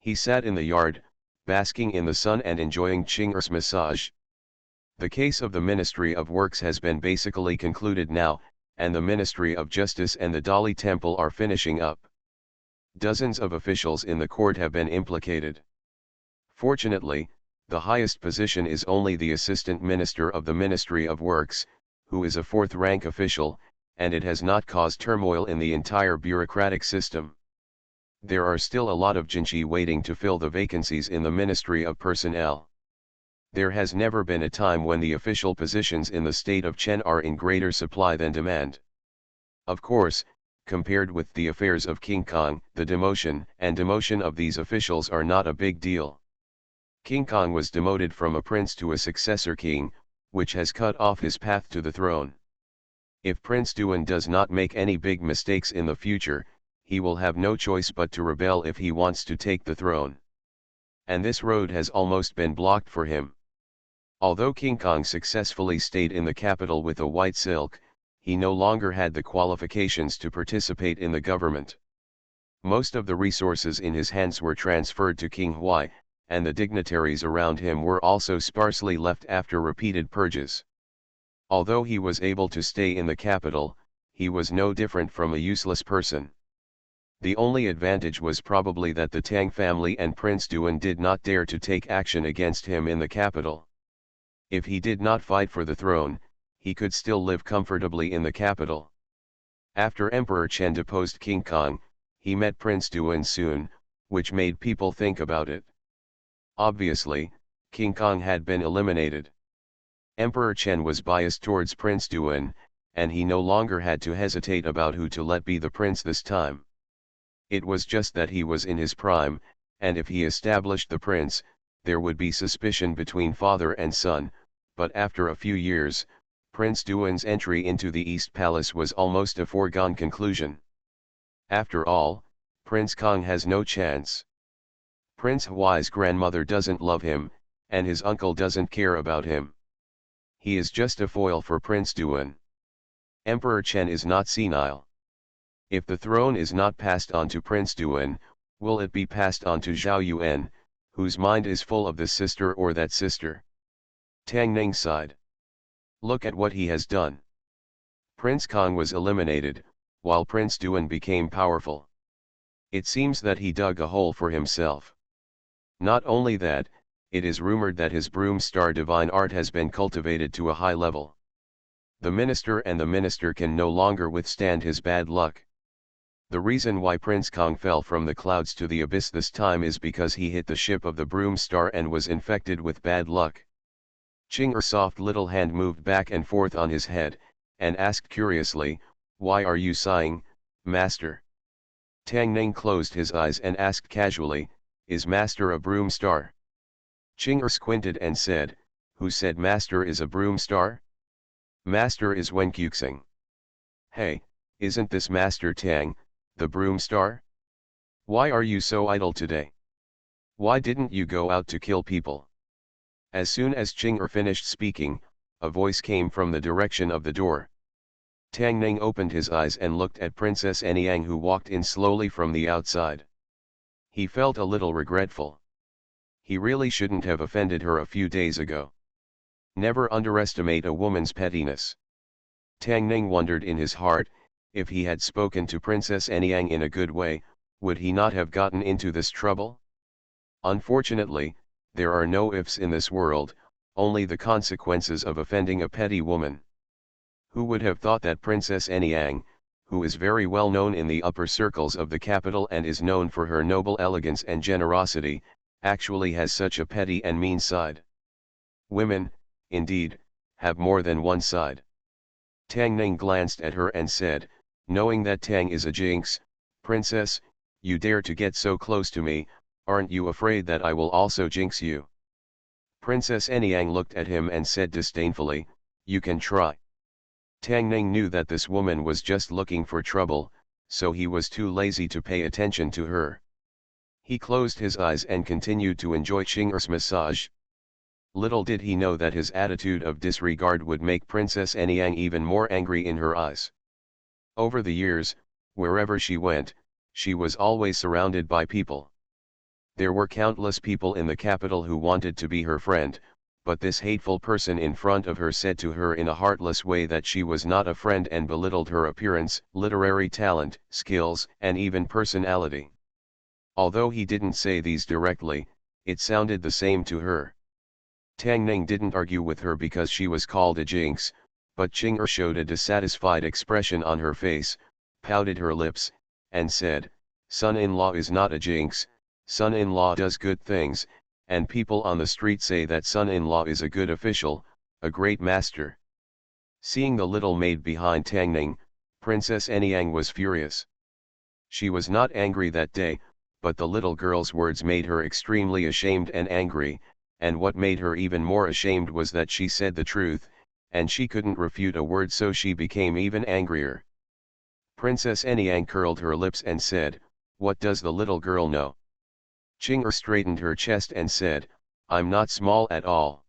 He sat in the yard, basking in the sun and enjoying Ching'er's massage. The case of the Ministry of Works has been basically concluded now, and the Ministry of Justice and the Dali Temple are finishing up. Dozens of officials in the court have been implicated. Fortunately, the highest position is only the Assistant Minister of the Ministry of Works, who is a 4th-rank official, and it has not caused turmoil in the entire bureaucratic system. There are still a lot of jinchi waiting to fill the vacancies in the Ministry of Personnel. There has never been a time when the official positions in the state of Chen are in greater supply than demand. Of course, compared with the affairs of King Kong, the demotion and demotion of these officials are not a big deal. King Kong was demoted from a prince to a successor king, which has cut off his path to the throne. If Prince Duan does not make any big mistakes in the future, he will have no choice but to rebel if he wants to take the throne. And this road has almost been blocked for him. Although King Kong successfully stayed in the capital with a white silk, he no longer had the qualifications to participate in the government. Most of the resources in his hands were transferred to King Hui, and the dignitaries around him were also sparsely left after repeated purges. Although he was able to stay in the capital, he was no different from a useless person. The only advantage was probably that the Tang family and Prince Duan did not dare to take action against him in the capital. If he did not fight for the throne, he could still live comfortably in the capital. After Emperor Chen deposed King Kong, he met Prince Duan soon, which made people think about it. Obviously, King Kong had been eliminated. Emperor Chen was biased towards Prince Duan, and he no longer had to hesitate about who to let be the prince this time. It was just that he was in his prime, and if he established the prince, there would be suspicion between father and son, but after a few years, Prince Duan's entry into the East Palace was almost a foregone conclusion. After all, Prince Kong has no chance. Prince Huai's grandmother doesn't love him, and his uncle doesn't care about him. He is just a foil for Prince Duan. Emperor Chen is not senile. If the throne is not passed on to Prince Duan, will it be passed on to Zhao Yuan, whose mind is full of this sister or that sister? Tang Ning sighed. Look at what he has done. Prince Kong was eliminated, while Prince Duan became powerful. It seems that he dug a hole for himself. Not only that, it is rumored that his broom star divine art has been cultivated to a high level. The minister and the minister can no longer withstand his bad luck. The reason why Prince Kong fell from the clouds to the abyss this time is because he hit the ship of the broom star and was infected with bad luck. Qing'er's soft little hand moved back and forth on his head, and asked curiously, "Why are you sighing, master?" Tang Ning closed his eyes and asked casually, "Is master a broom star?" Qing'er squinted and said, "Who said master is a broom star? Master is Wen Kuxing. Hey, isn't this Master Tang, the broom star? Why are you so idle today? Why didn't you go out to kill people?" As soon as Qing'er finished speaking, a voice came from the direction of the door. Tang Ning opened his eyes and looked at Princess Anyang, who walked in slowly from the outside. He felt a little regretful. He really shouldn't have offended her a few days ago. Never underestimate a woman's pettiness. Tang Ning wondered in his heart, if he had spoken to Princess Anyang in a good way, would he not have gotten into this trouble? Unfortunately, there are no ifs in this world, only the consequences of offending a petty woman. Who would have thought that Princess Anyang, who is very well known in the upper circles of the capital and is known for her noble elegance and generosity, actually has such a petty and mean side? Women, indeed, have more than one side. Tang Ning glanced at her and said, knowing that Tang is a jinx, "Princess, you dare to get so close to me, aren't you afraid that I will also jinx you?" Princess Anyang looked at him and said disdainfully, "You can try." Tang Ning knew that this woman was just looking for trouble, so he was too lazy to pay attention to her. He closed his eyes and continued to enjoy Qing'er's massage. Little did he know that his attitude of disregard would make Princess Anyang even more angry in her eyes. Over the years, wherever she went, she was always surrounded by people. There were countless people in the capital who wanted to be her friend, but this hateful person in front of her said to her in a heartless way that she was not a friend and belittled her appearance, literary talent, skills, and even personality. Although he didn't say these directly, it sounded the same to her. Tang Ning didn't argue with her because she was called a jinx, but Qing'er showed a dissatisfied expression on her face, pouted her lips, and said, "Son-in-law is not a jinx, son-in-law does good things, and people on the street say that son-in-law is a good official, a great master." Seeing the little maid behind Tang Ning, Princess Anyang was furious. She was not angry that day, but the little girl's words made her extremely ashamed and angry, and what made her even more ashamed was that she said the truth, and she couldn't refute a word, so she became even angrier. Princess Anyang curled her lips and said, "What does the little girl know?" Qing'er straightened her chest and said, "I'm not small at all."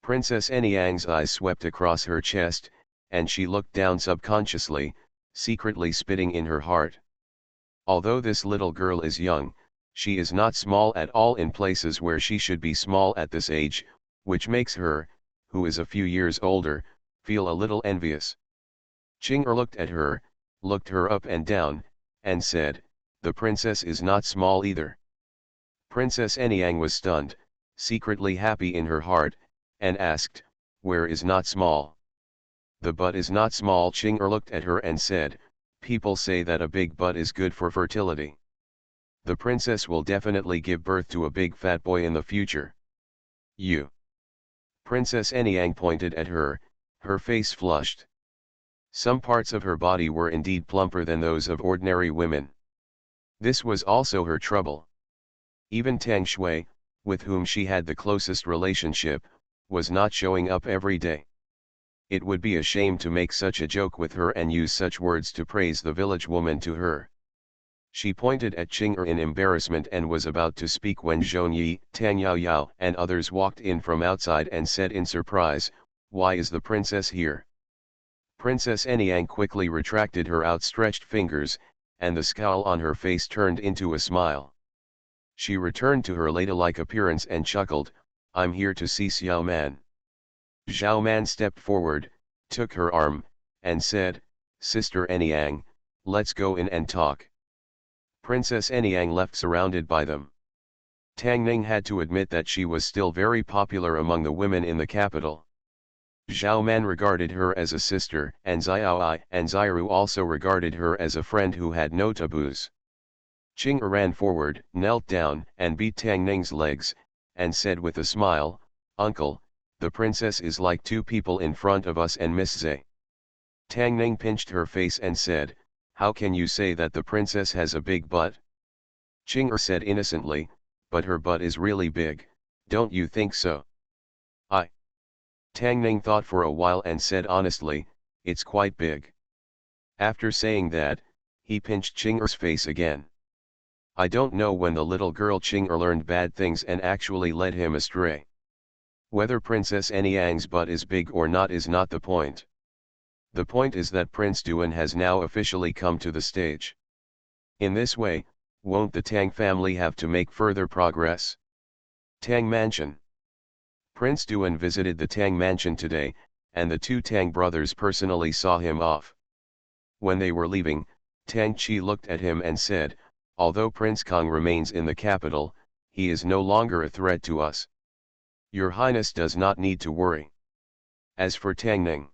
Princess Anyang's eyes swept across her chest, and she looked down subconsciously, secretly spitting in her heart. Although this little girl is young, she is not small at all in places where she should be small at this age, which makes her, who is a few years older, feel a little envious. Qing'er looked at her, looked her up and down, and said, "The princess is not small either." Princess Anyang was stunned, secretly happy in her heart, and asked, "Where is not small?" "The butt is not small." Qing'er looked at her and said, "People say that a big butt is good for fertility. The princess will definitely give birth to a big fat boy in the future." "You?" Princess Anyang pointed at her, her face flushed. Some parts of her body were indeed plumper than those of ordinary women. This was also her trouble. Even Tang Shui, with whom she had the closest relationship, was not showing up every day. It would be a shame to make such a joke with her and use such words to praise the village woman to her. She pointed at Qing'er in embarrassment and was about to speak when Zhongyi, Tang Yaoyao and others walked in from outside and said in surprise, "Why is the princess here?" Princess Anyang quickly retracted her outstretched fingers, and the scowl on her face turned into a smile. She returned to her ladylike appearance and chuckled, "I'm here to see Xiao Man." Xiao Man stepped forward, took her arm, and said, "Sister Anyang, let's go in and talk." Princess Anyang left surrounded by them. Tang Ning had to admit that she was still very popular among the women in the capital. Xiao Man regarded her as a sister, and Xiaoai and Xiru also regarded her as a friend who had no taboos. Qing'er ran forward, knelt down, and beat Tang Ning's legs, and said with a smile, "Uncle, the princess is like two people in front of us and Miss Zhe." Tang Ning pinched her face and said, "How can you say that the princess has a big butt?" Qing'er said innocently, "But her butt is really big, don't you think so?" Tang Ning thought for a while and said honestly, "It's quite big." After saying that, he pinched Qing'er's face again. I don't know when the little girl Qing'er learned bad things and actually led him astray. Whether Princess Anyang's butt is big or not is not the point. The point is that Prince Duan has now officially come to the stage. In this way, won't the Tang family have to make further progress? Tang Mansion. Prince Duan visited the Tang Mansion today, and the two Tang brothers personally saw him off. When they were leaving, Tang Qi looked at him and said, "Although Prince Kong remains in the capital, he is no longer a threat to us. Your Highness does not need to worry." As for Tang Ning,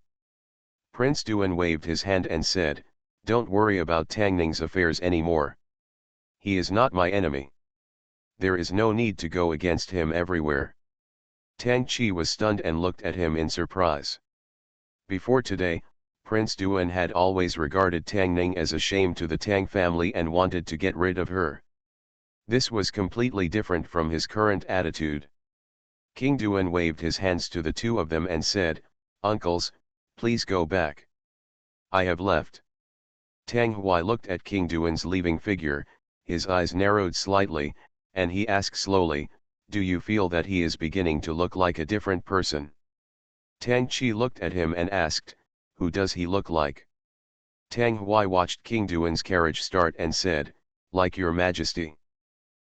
Prince Duan waved his hand and said, "Don't worry about Tang Ning's affairs anymore. He is not my enemy. There is no need to go against him everywhere." Tang Qi was stunned and looked at him in surprise. Before today, Prince Duan had always regarded Tang Ning as a shame to the Tang family and wanted to get rid of her. This was completely different from his current attitude. King Duan waved his hands to the two of them and said, "Uncles, please go back. I have left." Tang Huai looked at King Duan's leaving figure, his eyes narrowed slightly, and he asked slowly, "Do you feel that he is beginning to look like a different person?" Tang Qi looked at him and asked, "Who does he look like?" Tang Huai watched King Duan's carriage start and said, "Like your Majesty."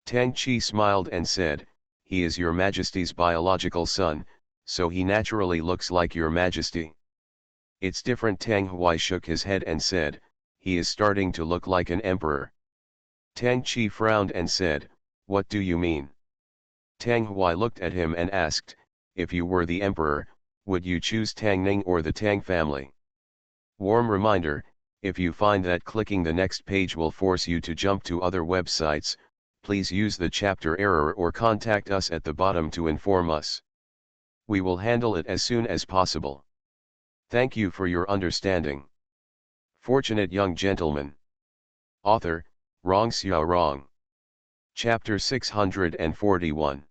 Tang Qi smiled and said, "He is your Majesty's biological son, so he naturally looks like your Majesty." "It's different." Tang Huai shook his head and said, "He is starting to look like an emperor." Tang Qi frowned and said, "What do you mean?" Tang Huai looked at him and asked, "If you were the emperor, would you choose Tang Ning or the Tang family?" Warm reminder, if you find that clicking the next page will force you to jump to other websites, please use the chapter error or contact us at the bottom to inform us. We will handle it as soon as possible. Thank you for your understanding. Fortunate Young Gentleman. Author, Rong Xiao Rong. Chapter 641.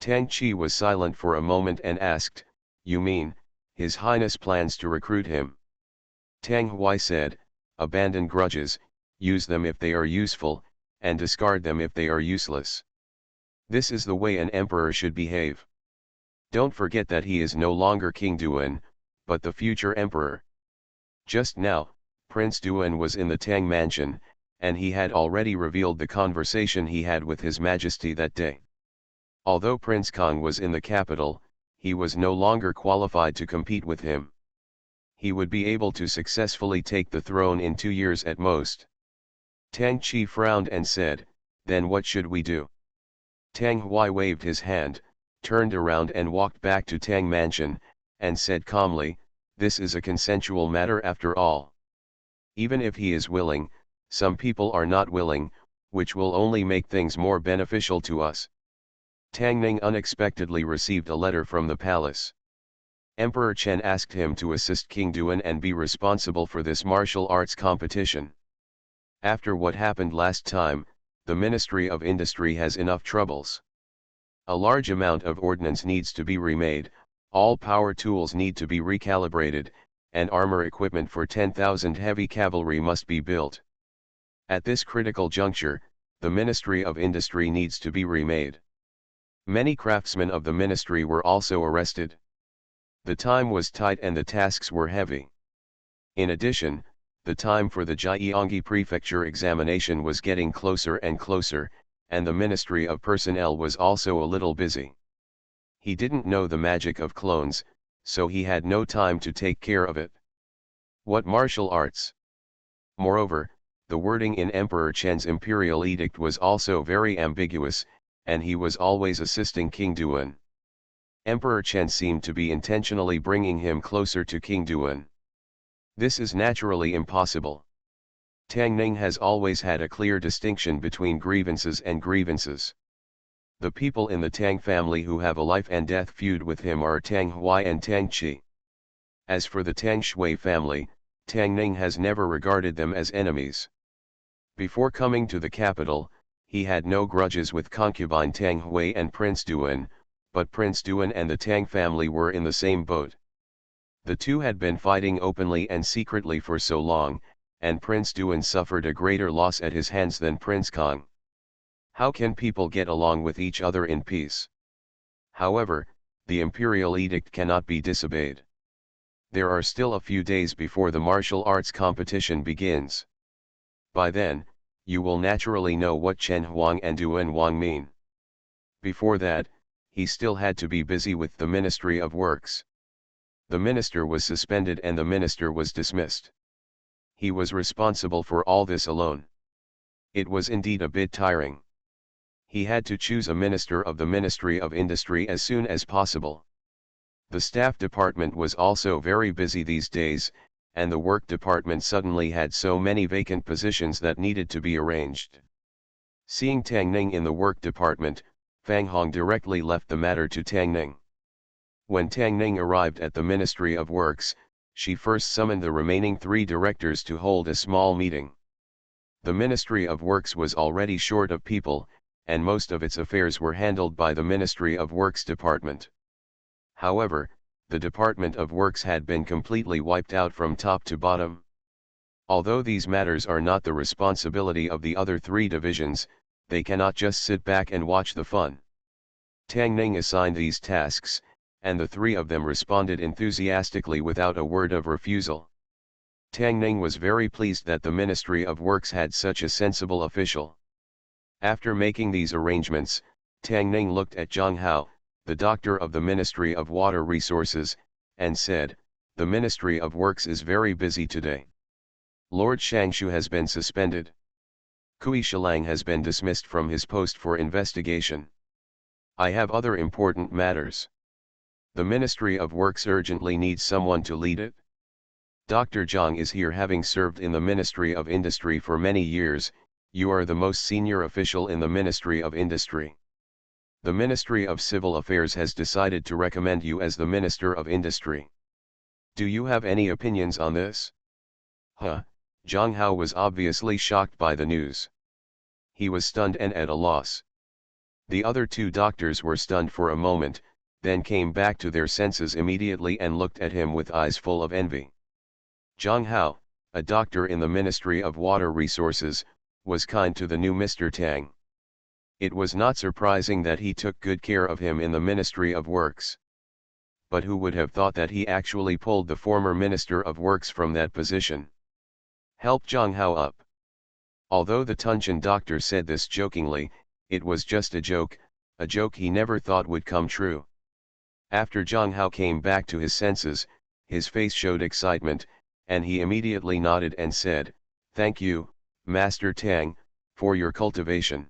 Tang Qi was silent for a moment and asked, "You mean, His Highness plans to recruit him?" Tang Huai said, "Abandon grudges, use them if they are useful, and discard them if they are useless. This is the way an emperor should behave. Don't forget that he is no longer King Duan, but the future emperor." Just now, Prince Duan was in the Tang Mansion, and he had already revealed the conversation he had with His Majesty that day. Although Prince Kong was in the capital, he was no longer qualified to compete with him. He would be able to successfully take the throne in 2 years at most. Tang Qi frowned and said, "Then what should we do?" Tang Huai waved his hand, turned around and walked back to Tang Mansion, and said calmly, "This is a consensual matter after all. Even if he is willing, some people are not willing, which will only make things more beneficial to us." Tang Ning unexpectedly received a letter from the palace. Emperor Chen asked him to assist King Duan and be responsible for this martial arts competition. After what happened last time, the Ministry of Industry has enough troubles. A large amount of ordnance needs to be remade, all power tools need to be recalibrated, and armor equipment for 10,000 heavy cavalry must be built. At this critical juncture, the Ministry of Industry needs to be remade. Many craftsmen of the ministry were also arrested. The time was tight and the tasks were heavy. In addition, the time for the Jiangyi Prefecture examination was getting closer and closer, and the Ministry of Personnel was also a little busy. He didn't know the magic of clones, so he had no time to take care of it. What martial arts? Moreover, the wording in Emperor Chen's imperial edict was also very ambiguous, and he was always assisting King Duan. Emperor Chen seemed to be intentionally bringing him closer to King Duan. This is naturally impossible. Tang Ning has always had a clear distinction between grievances and grievances. The people in the Tang family who have a life and death feud with him are Tang Hui and Tang Qi. As for the Tang Shui family, Tang Ning has never regarded them as enemies. Before coming to the capital, he had no grudges with concubine Tang Hui and Prince Duan, but Prince Duan and the Tang family were in the same boat. The two had been fighting openly and secretly for so long, and Prince Duan suffered a greater loss at his hands than Prince Kong. How can people get along with each other in peace? However, the imperial edict cannot be disobeyed. There are still a few days before the martial arts competition begins. By then, you will naturally know what Chen Huang and Duan Wang mean. Before that, he still had to be busy with the Ministry of Works. The minister was suspended and the minister was dismissed. He was responsible for all this alone. It was indeed a bit tiring. He had to choose a minister of the Ministry of Industry as soon as possible. The staff department was also very busy these days, and the work department suddenly had so many vacant positions that needed to be arranged. Seeing Tang Ning in the work department, Fang Hong directly left the matter to Tang Ning. When Tang Ning arrived at the Ministry of Works, she first summoned the remaining 3 directors to hold a small meeting. The Ministry of Works was already short of people, and most of its affairs were handled by the Ministry of Works department. However, the Department of Works had been completely wiped out from top to bottom. Although these matters are not the responsibility of the other 3 divisions, they cannot just sit back and watch the fun. Tang Ning assigned these tasks, and the 3 of them responded enthusiastically without a word of refusal. Tang Ning was very pleased that the Ministry of Works had such a sensible official. After making these arrangements, Tang Ning looked at Zhang Hao, the doctor of the Ministry of Water Resources, and said, "The Ministry of Works is very busy today. Lord Shangshu has been suspended. Kui Shilang has been dismissed from his post for investigation. I have other important matters. The Ministry of Works urgently needs someone to lead it. Dr. Zhang is here, having served in the Ministry of Industry for many years. You are the most senior official in the Ministry of Industry. The Ministry of Civil Affairs has decided to recommend you as the Minister of Industry. Do you have any opinions on this?" Zhang Hao was obviously shocked by the news. He was stunned and at a loss. The other 2 doctors were stunned for a moment, then came back to their senses immediately and looked at him with eyes full of envy. Zhang Hao, a doctor in the Ministry of Water Resources, was kind to the new Mr. Tang. It was not surprising that he took good care of him in the Ministry of Works. But who would have thought that he actually pulled the former Minister of Works from that position? Help Zhang Hao up. Although the Tunchen doctor said this jokingly, it was just a joke he never thought would come true. After Zhang Hao came back to his senses, his face showed excitement, and he immediately nodded and said, "Thank you, Master Tang, for your cultivation."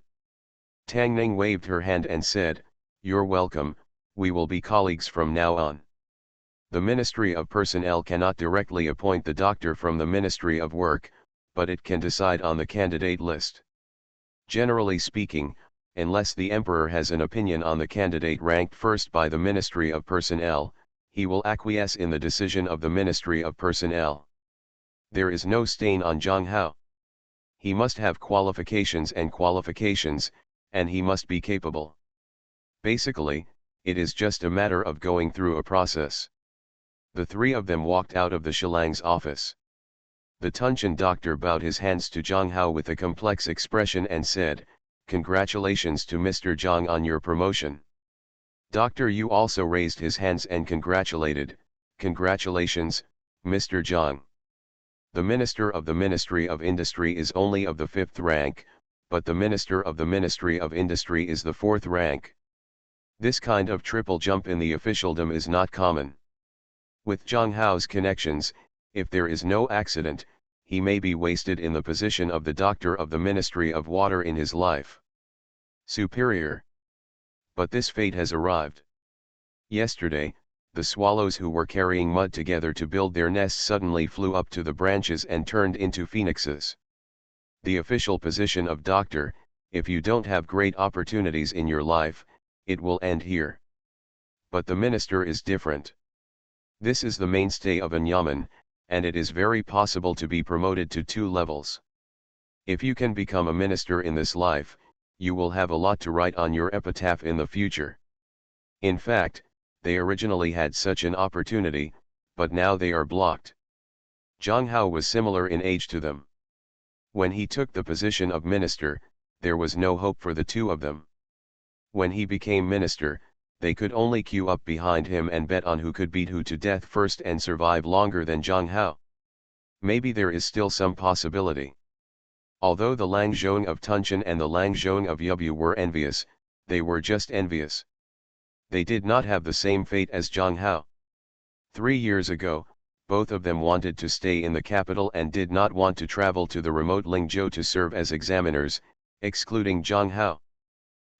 Tang Ning waved her hand and said, "You're welcome, we will be colleagues from now on." The Ministry of Personnel cannot directly appoint the doctor from the Ministry of Work, but it can decide on the candidate list. Generally speaking, unless the Emperor has an opinion on the candidate ranked first by the Ministry of Personnel, he will acquiesce in the decision of the Ministry of Personnel. There is no stain on Zhang Hao. He must have qualifications, and he must be capable. Basically, it is just a matter of going through a process. The three of them walked out of the Shillang's office. The Tunchen doctor bowed his hands to Zhang Hao with a complex expression and said, "Congratulations to Mr. Zhang on your promotion." Dr. Yu also raised his hands and congratulated, "Congratulations, Mr. Zhang. The Minister of the Ministry of Industry is only of the 5th rank, but the Minister of the Ministry of Industry is the 4th rank. This kind of triple jump in the officialdom is not common. With Zhang Hao's connections, if there is no accident, he may be wasted in the position of the Doctor of the Ministry of Water in his life. Superior. But this fate has arrived. Yesterday, the swallows who were carrying mud together to build their nests suddenly flew up to the branches and turned into phoenixes. The official position of doctor, if you don't have great opportunities in your life, it will end here. But the minister is different. This is the mainstay of an yamen, and it is very possible to be promoted to 2 levels. If you can become a minister in this life, you will have a lot to write on your epitaph in the future. In fact, they originally had such an opportunity, but now they are blocked. Zhang Hao was similar in age to them. When he took the position of minister, there was no hope for the two of them. When he became minister, they could only queue up behind him and bet on who could beat who to death first and survive longer than Zhang Hao. Maybe there is still some possibility. Although the Lang Zhong of Tunchen and the Lang Zhong of Yubu were envious, they were just envious. They did not have the same fate as Zhang Hao. 3 years ago, both of them wanted to stay in the capital and did not want to travel to the remote Lingzhou to serve as examiners, excluding Zhang Hao.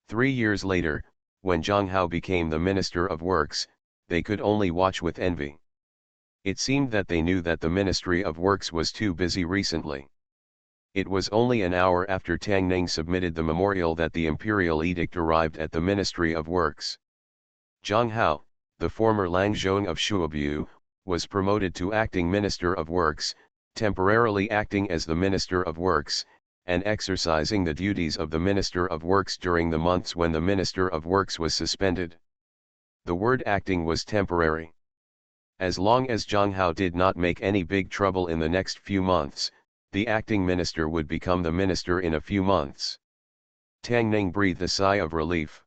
3 years later, when Zhang Hao became the Minister of Works, they could only watch with envy. It seemed that they knew that the Ministry of Works was too busy recently. It was only an hour after Tang Ning submitted the memorial that the imperial edict arrived at the Ministry of Works. Zhang Hao, the former Lang Zhong of Shuobu, was promoted to acting Minister of Works, temporarily acting as the Minister of Works, and exercising the duties of the Minister of Works during the months when the Minister of Works was suspended. The word acting was temporary. As long as Zhang Hao did not make any big trouble in the next few months, the acting minister would become the minister in a few months. Tang Ning breathed a sigh of relief.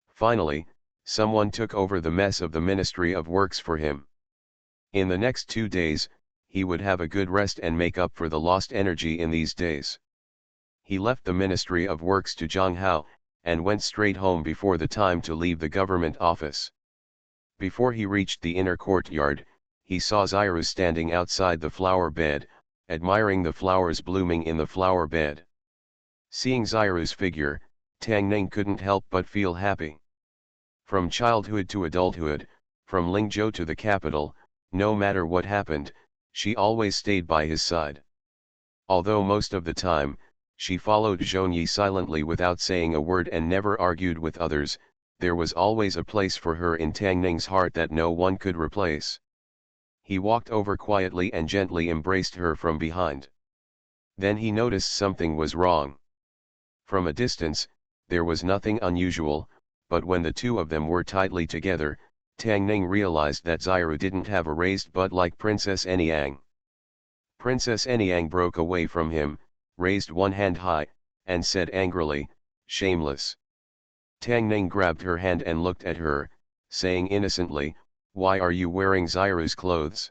Finally, someone took over the mess of the Ministry of Works for him. In the next 2 days, he would have a good rest and make up for the lost energy in these days. He left the Ministry of Works to Zhang Hao, and went straight home before the time to leave the government office. Before he reached the inner courtyard, he saw Xiru standing outside the flower bed, admiring the flowers blooming in the flower bed. Seeing Xiru's figure, Tang Ning couldn't help but feel happy. From childhood to adulthood, from Lingzhou to the capital, no matter what happened, she always stayed by his side. Although most of the time, she followed Zhongyi silently without saying a word and never argued with others, there was always a place for her in Tang Ning's heart that no one could replace. He walked over quietly and gently embraced her from behind. Then he noticed something was wrong. From a distance, there was nothing unusual, but when the two of them were tightly together, Tang Ning realized that Xiru didn't have a raised butt like Princess Anyang. Princess Anyang broke away from him, raised one hand high, and said angrily, "Shameless." Tang Ning grabbed her hand and looked at her, saying innocently, "Why are you wearing Xiru's clothes?"